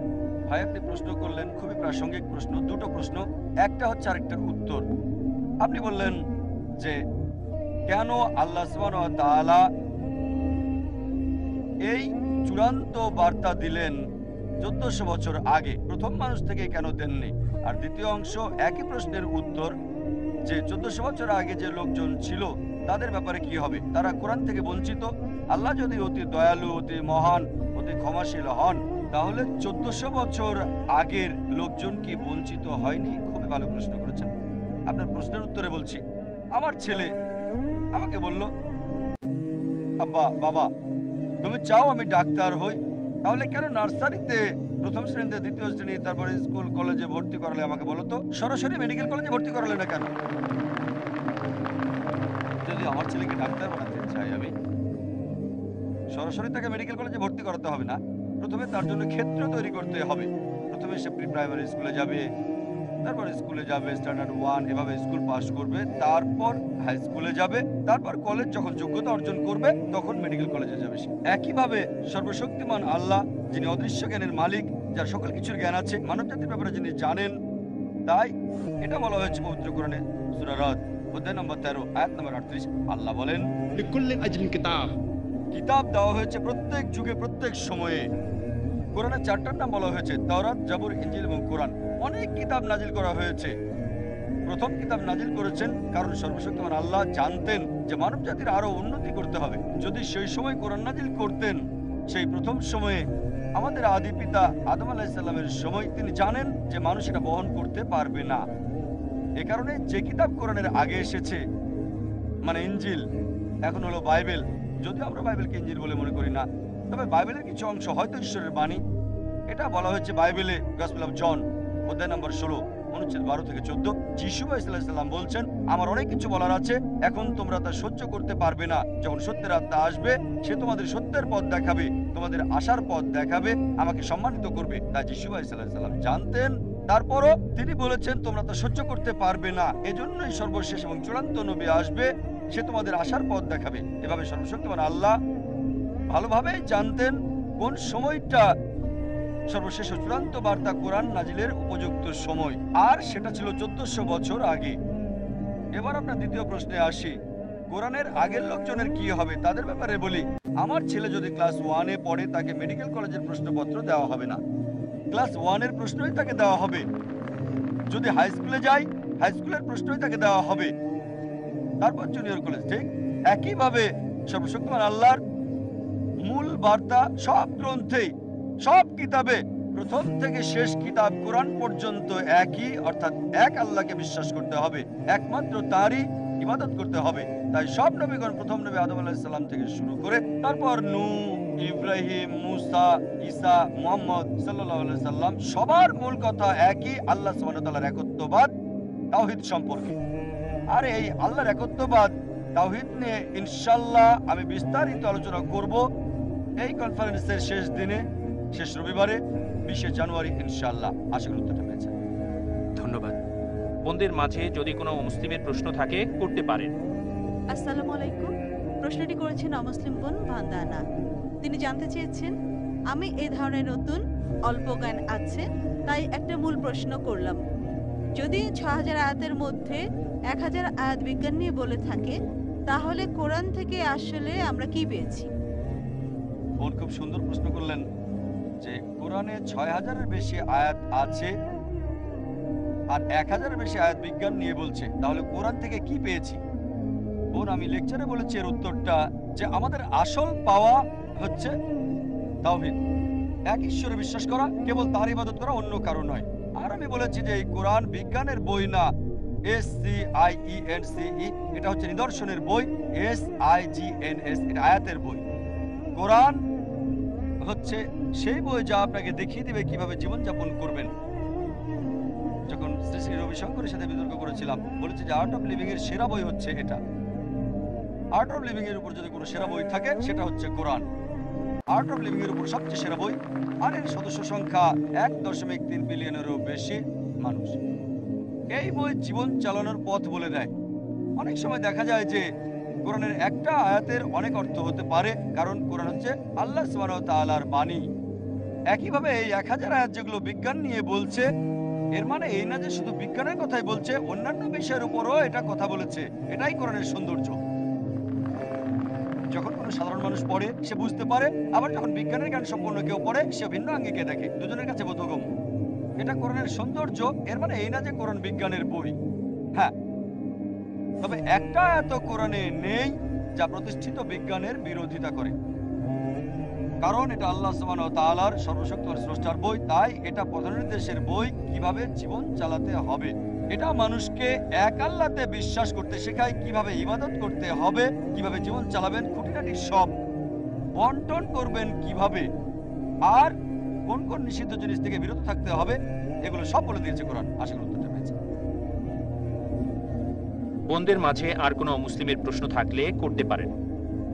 ভাই আপনি প্রশ্ন করলেন খুবই প্রাসঙ্গিক প্রশ্ন, দুটো প্রশ্ন, একটা হচ্ছে আরেকটার উত্তর। আপনি বললেন যে কেন আল্লাহ সুবহানাহু ওয়া তাআলা এই চূড়ান্ত বার্তা দিলেন 1400 বছর আগে, প্রথম মানুষ থেকে কেন দেননি? আর দ্বিতীয় অংশ একই প্রশ্নের উত্তর, যে 1400 বছর আগে যে লোকজন ছিল তাদের ব্যাপারে কি হবে? তারা কোরআন থেকে বঞ্চিত। আল্লাহ যদি অতি দয়ালু, অতি মহান, অতি ক্ষমাশীল হন, তাহলে 1400 বছর আগের লোকজন কি বঞ্চিত হয়নি? খুবই ভালো প্রশ্ন করেছেন। আপনার প্রশ্নের উত্তরে বলছি, আমার ছেলে আমাকে বলল, আব্বা, বাবা, তুমি চাও আমি ডাক্তার হই, তাহলে কেন নার্সারিতে প্রথম শ্রেণীতে, দ্বিতীয় শ্রেণী, তারপরে স্কুল কলেজে ভর্তি করালে? আমাকে বলো তো, সরাসরি মেডিকেল কলেজে ভর্তি করালে না কেন? যদি আমার ছেলেকে ডাক্তার বানাতে চাই, আমি সরাসরি তাকে মেডিকেল কলেজে ভর্তি করাতে হবে না, প্রথমে তার জন্য ক্ষেত্র তৈরি করতে হবে। প্রথমে সে প্রি প্রাইমারি স্কুলে যাবে, তারপর স্কুলে যাবে, স্ট্যান্ডার্ড 1, এভাবে স্কুল পাস করবে, তারপর হাই স্কুলে যাবে, তারপর কলেজ যখন যোগ্যতা অর্জন করবে তখন মেডিকেল কলেজে যাবে সে। একইভাবে সর্বশক্তিমান আল্লাহ, যিনি অদৃশ্য জ্ঞানের মালিক, যার সকল কিছুর জ্ঞান আছে, মানব জাতির ব্যাপারে যিনি জানেন, তাই এটা বলা হয়েছে পবিত্র কোরআনে সূরা রাদ অধ্যায় নম্বর 13 আয়াত নম্বর 38। আল্লাহ বলেন, लिकुल्ल अजलिन किताब। কিতাব দেওয়া হয়েছে প্রত্যেক যুগে, প্রত্যেক সময়ে। কোরআনের 4টার নাম বলা হয়েছে, তাওরাত, জাবুর, ইনজিল এবং কোরআন। অনেক কিতাব নাজিল করা হয়েছে। প্রথম কিতাব নাজিল করেছেন কারণ সর্বশক্তিমান আল্লাহ জানতেন যে মানব জাতির আরো উন্নতি করতে হবে। যদি সেই সময় কোরআন নাজিল করতেন, সেই প্রথম সময়ে আমাদের আদি পিতা আদম আলাইহিস সালামের সময়, তিনি জানেন যে মানুষ এটা বহন করতে পারবে না। এ কারণে যে কিতাব কোরআনের আগে এসেছে, মানে ইনজিল, এখন হলো বাইবেল, যদিও আমরা বাইবেলকে ইনজিল বলে মনে করি না, তবে বাইবেলের কিছু অংশ হয়তো ঈশ্বরের বাণী। এটা বলা হয়েছে বাইবেলে গসপেল অফ জন অধ্যায় নম্বর 16 অনুচ্ছেদ 12 থেকে 14। যিশু আলাইহিস বলছেন, আমার অনেক কিছু বলার আছে, এখন তোমরা তা সহ্য করতে পারবে না। যখন সত্যের আত্মা আসবে, সে তোমাদের সত্যের পথ দেখাবে, তোমাদের আশার পথ দেখাবে, আমাকে সম্মানিত করবে। তাই যিশু আলাইহিস জানতেন। তারপরও তিনি বলেছেন, তোমরা তা সহ্য করতে পারবে না, এজন্যই সর্বশেষ এবং চূড়ান্ত নবী আসবে, সে তোমাদের আশার পথ দেখাবে। এভাবে সর্বশক্তিমান আল্লাহ ভালোভাবেই জানতেন কোন সময়টা সর্বশেষ ও চূড়ান্ত বার্তা কোরআন নাজিলের উপযুক্ত সময়, আর সেটা ছিল 1400 বছর আগে। এবার আপনার দ্বিতীয় প্রশ্নে আসি, কোরআনের আগের লোকজনের কি হবে? তাদের ব্যাপারে বলি, আমার ছেলে যদি ক্লাস 1-এ পড়ে, তাকে মেডিকেল কলেজের প্রশ্নপত্র দেওয়া হবে না, ক্লাস 1-এর প্রশ্নই তাকে দেওয়া হবে। যদি হাই স্কুলে যায়, হাই স্কুলের প্রশ্নই তাকে দেওয়া হবে, তারপর জুনিয়র কলেজ। ঠিক একইভাবে সর্বশক্তিমান আল্লাহর মূল বার্তা সব গ্রন্থেই, সব কিতাবে, প্রথম থেকে শেষ কিতাব কোরআন পর্যন্ত একই, অর্থাৎ এক আল্লাহকে বিশ্বাস করতে হবে, একমাত্র তারই ইবাদত করতে হবে। তাই সব নবীগণ, প্রথম নবী আদম আলাইহিস সালাম থেকে শুরু করে তারপর নূহ, ইব্রাহিম, মুসা, ঈসা, মুহাম্মদ সাল্লাল্লাহু আলাইহি সাল্লাম, সবার মূল কথা একই, আল্লাহ সুবহানাহু ওয়া তাআলার একত্ববাদ, তাওহীদ সম্পর্কে। আর এই আল্লাহর একত্ববাদ, তাওহীদ নিয়ে ইনশাআল্লাহ আমি বিস্তারিত আলোচনা করব এই কনফারেন্সের শেষ দিনে, শেষ রবিবারে 20 জানুয়ারি ইনশাআল্লাহ। আশা করি উত্তরটা পেয়েছেন। ধন্যবাদ। বোনদের মাঝে যদি কোনো মুসলিমের প্রশ্ন থাকে করতে পারেন। আসসালামু আলাইকুম। প্রশ্নটি করেছেন অমুসলিম বোন ভান্দানা। তিনি জানতে চেয়েছেন, আমি এই ধরনের নতুন অল্প জ্ঞান আছে, তাই একটা মূল প্রশ্ন করলাম। যদি 6000 আয়াতের মধ্যে 1000 আয়াত বিজ্ঞান নিয়ে বলে থাকে, তাহলে কোরআন থেকে আসলে আমরা কি পেয়েছি? বোন খুব সুন্দর প্রশ্ন করলেন যে কোরআনে 6000-এর বেশি আয়াত আছে আর 1000-এর বেশি আয়াত বিজ্ঞান নিয়ে বলছে, তাহলে কোরআন থেকে কি পেয়েছি? বোন, আমি লেকচারে বলেছি এর উত্তরটা, যে আমাদের আসল পাওয়া হচ্ছে তাওহীদ, এক ঈশ্বরে বিশ্বাস করা, কেবল তার ইবাদত করা, অন্য কারো নয়। আর আমি বলেছি যে এই কোরআন বিজ্ঞানের বই না, SCIENCE, এটা হচ্ছে নিদর্শনের বই, SIGNS এটা আয়াতের বই। কোরআন হচ্ছে সেই বই যা আপনাকে দেখিয়ে দিবে কিভাবে জীবনযাপন করবেন। যখন শ্রী শ্রী রবিশঙ্করের সাথে বিতর্ক করেছিলাম, বলেছি যে আর্ট অফ লিভিং এর সেরা বই হচ্ছে এটা। আর্ট অফ লিভিং এর উপর যদি কোনো সেরা বই থাকে, সেটা হচ্ছে কোরআন। আর্ট অফ লিভিং এর উপর সবচেয়ে সেরা বই, আর এর সদস্য সংখ্যা 1.3 বিলিয়নেরও বেশি মানুষ। এই বই জীবন চালানোর পথ বলে দেয়। অনেক সময় দেখা যায় যে কোরআনের একটা আয়াতের অনেক অর্থ হতে পারে, কারণ কোরআন হচ্ছে আল্লাহ সুবহানাহু ওয়া তাআলার বাণী। একইভাবে এই 1000 আয়াত যেগুলো বিজ্ঞান নিয়ে বলছে, এর মানে এই না যে শুধু বিজ্ঞানের কথাই বলছে, অন্যান্য বিষয়ের উপরও এটা কথা বলেছে। এটাই কোরআনের সৌন্দর্য। যখন কোনো সাধারণ মানুষ পড়ে সে বুঝতে পারে, আবার যখন বিজ্ঞানের জ্ঞান সম্পন্ন কেউ পড়ে সে ভিন্ন আঙ্গিকে দেখে, দুজনের কাছে বোধগম্য। এটা কোরআনের সৌন্দর্য। এর মানে এই না যে কোরআন বিজ্ঞানের বই। হ্যাঁ, তবে একটা এত কোরআনে নেই যা প্রতিষ্ঠিত বিজ্ঞানের বিরোধিতা করে, কারণ এটা আল্লাহ সুবহানাহু ওয়া তাআলার সর্বশক্তিমান স্রষ্টার বই। তাই এটা পথনির্দেশের বই, কিভাবে জীবন চালাতে হবে। এটা মানুষকে এক আল্লাহতে বিশ্বাস করতে শেখায়, কিভাবে ইবাদত করতে হবে, কিভাবে জীবন চালাবেন, খুঁটিনাটি সব বন্টন করবেন কিভাবে, আর কোন কোন নিষিদ্ধ জিনিস থেকে বিরত থাকতে হবে, এগুলো সব বলে দিয়েছে কোরআন। আশা করি উত্তরটা পেয়েছে। বোনদের মাঝে আর কোনো মুসলিমের প্রশ্ন থাকলে করতে পারেন।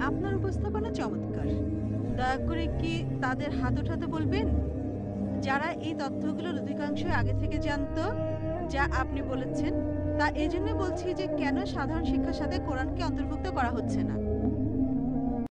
আপনার উপস্থাপনা চমৎকার। দয়া করে কি তাদের হাত ওঠাতে বলবেন যারা এই তথ্যগুলোর অধিকাংশ আগে থেকে জানতো যা আপনি বলেছেন? তা এই জন্য বলছি যে কেন সাধারণ শিক্ষার সাথে কোরআনকে অন্তর্ভুক্ত করা হচ্ছে না।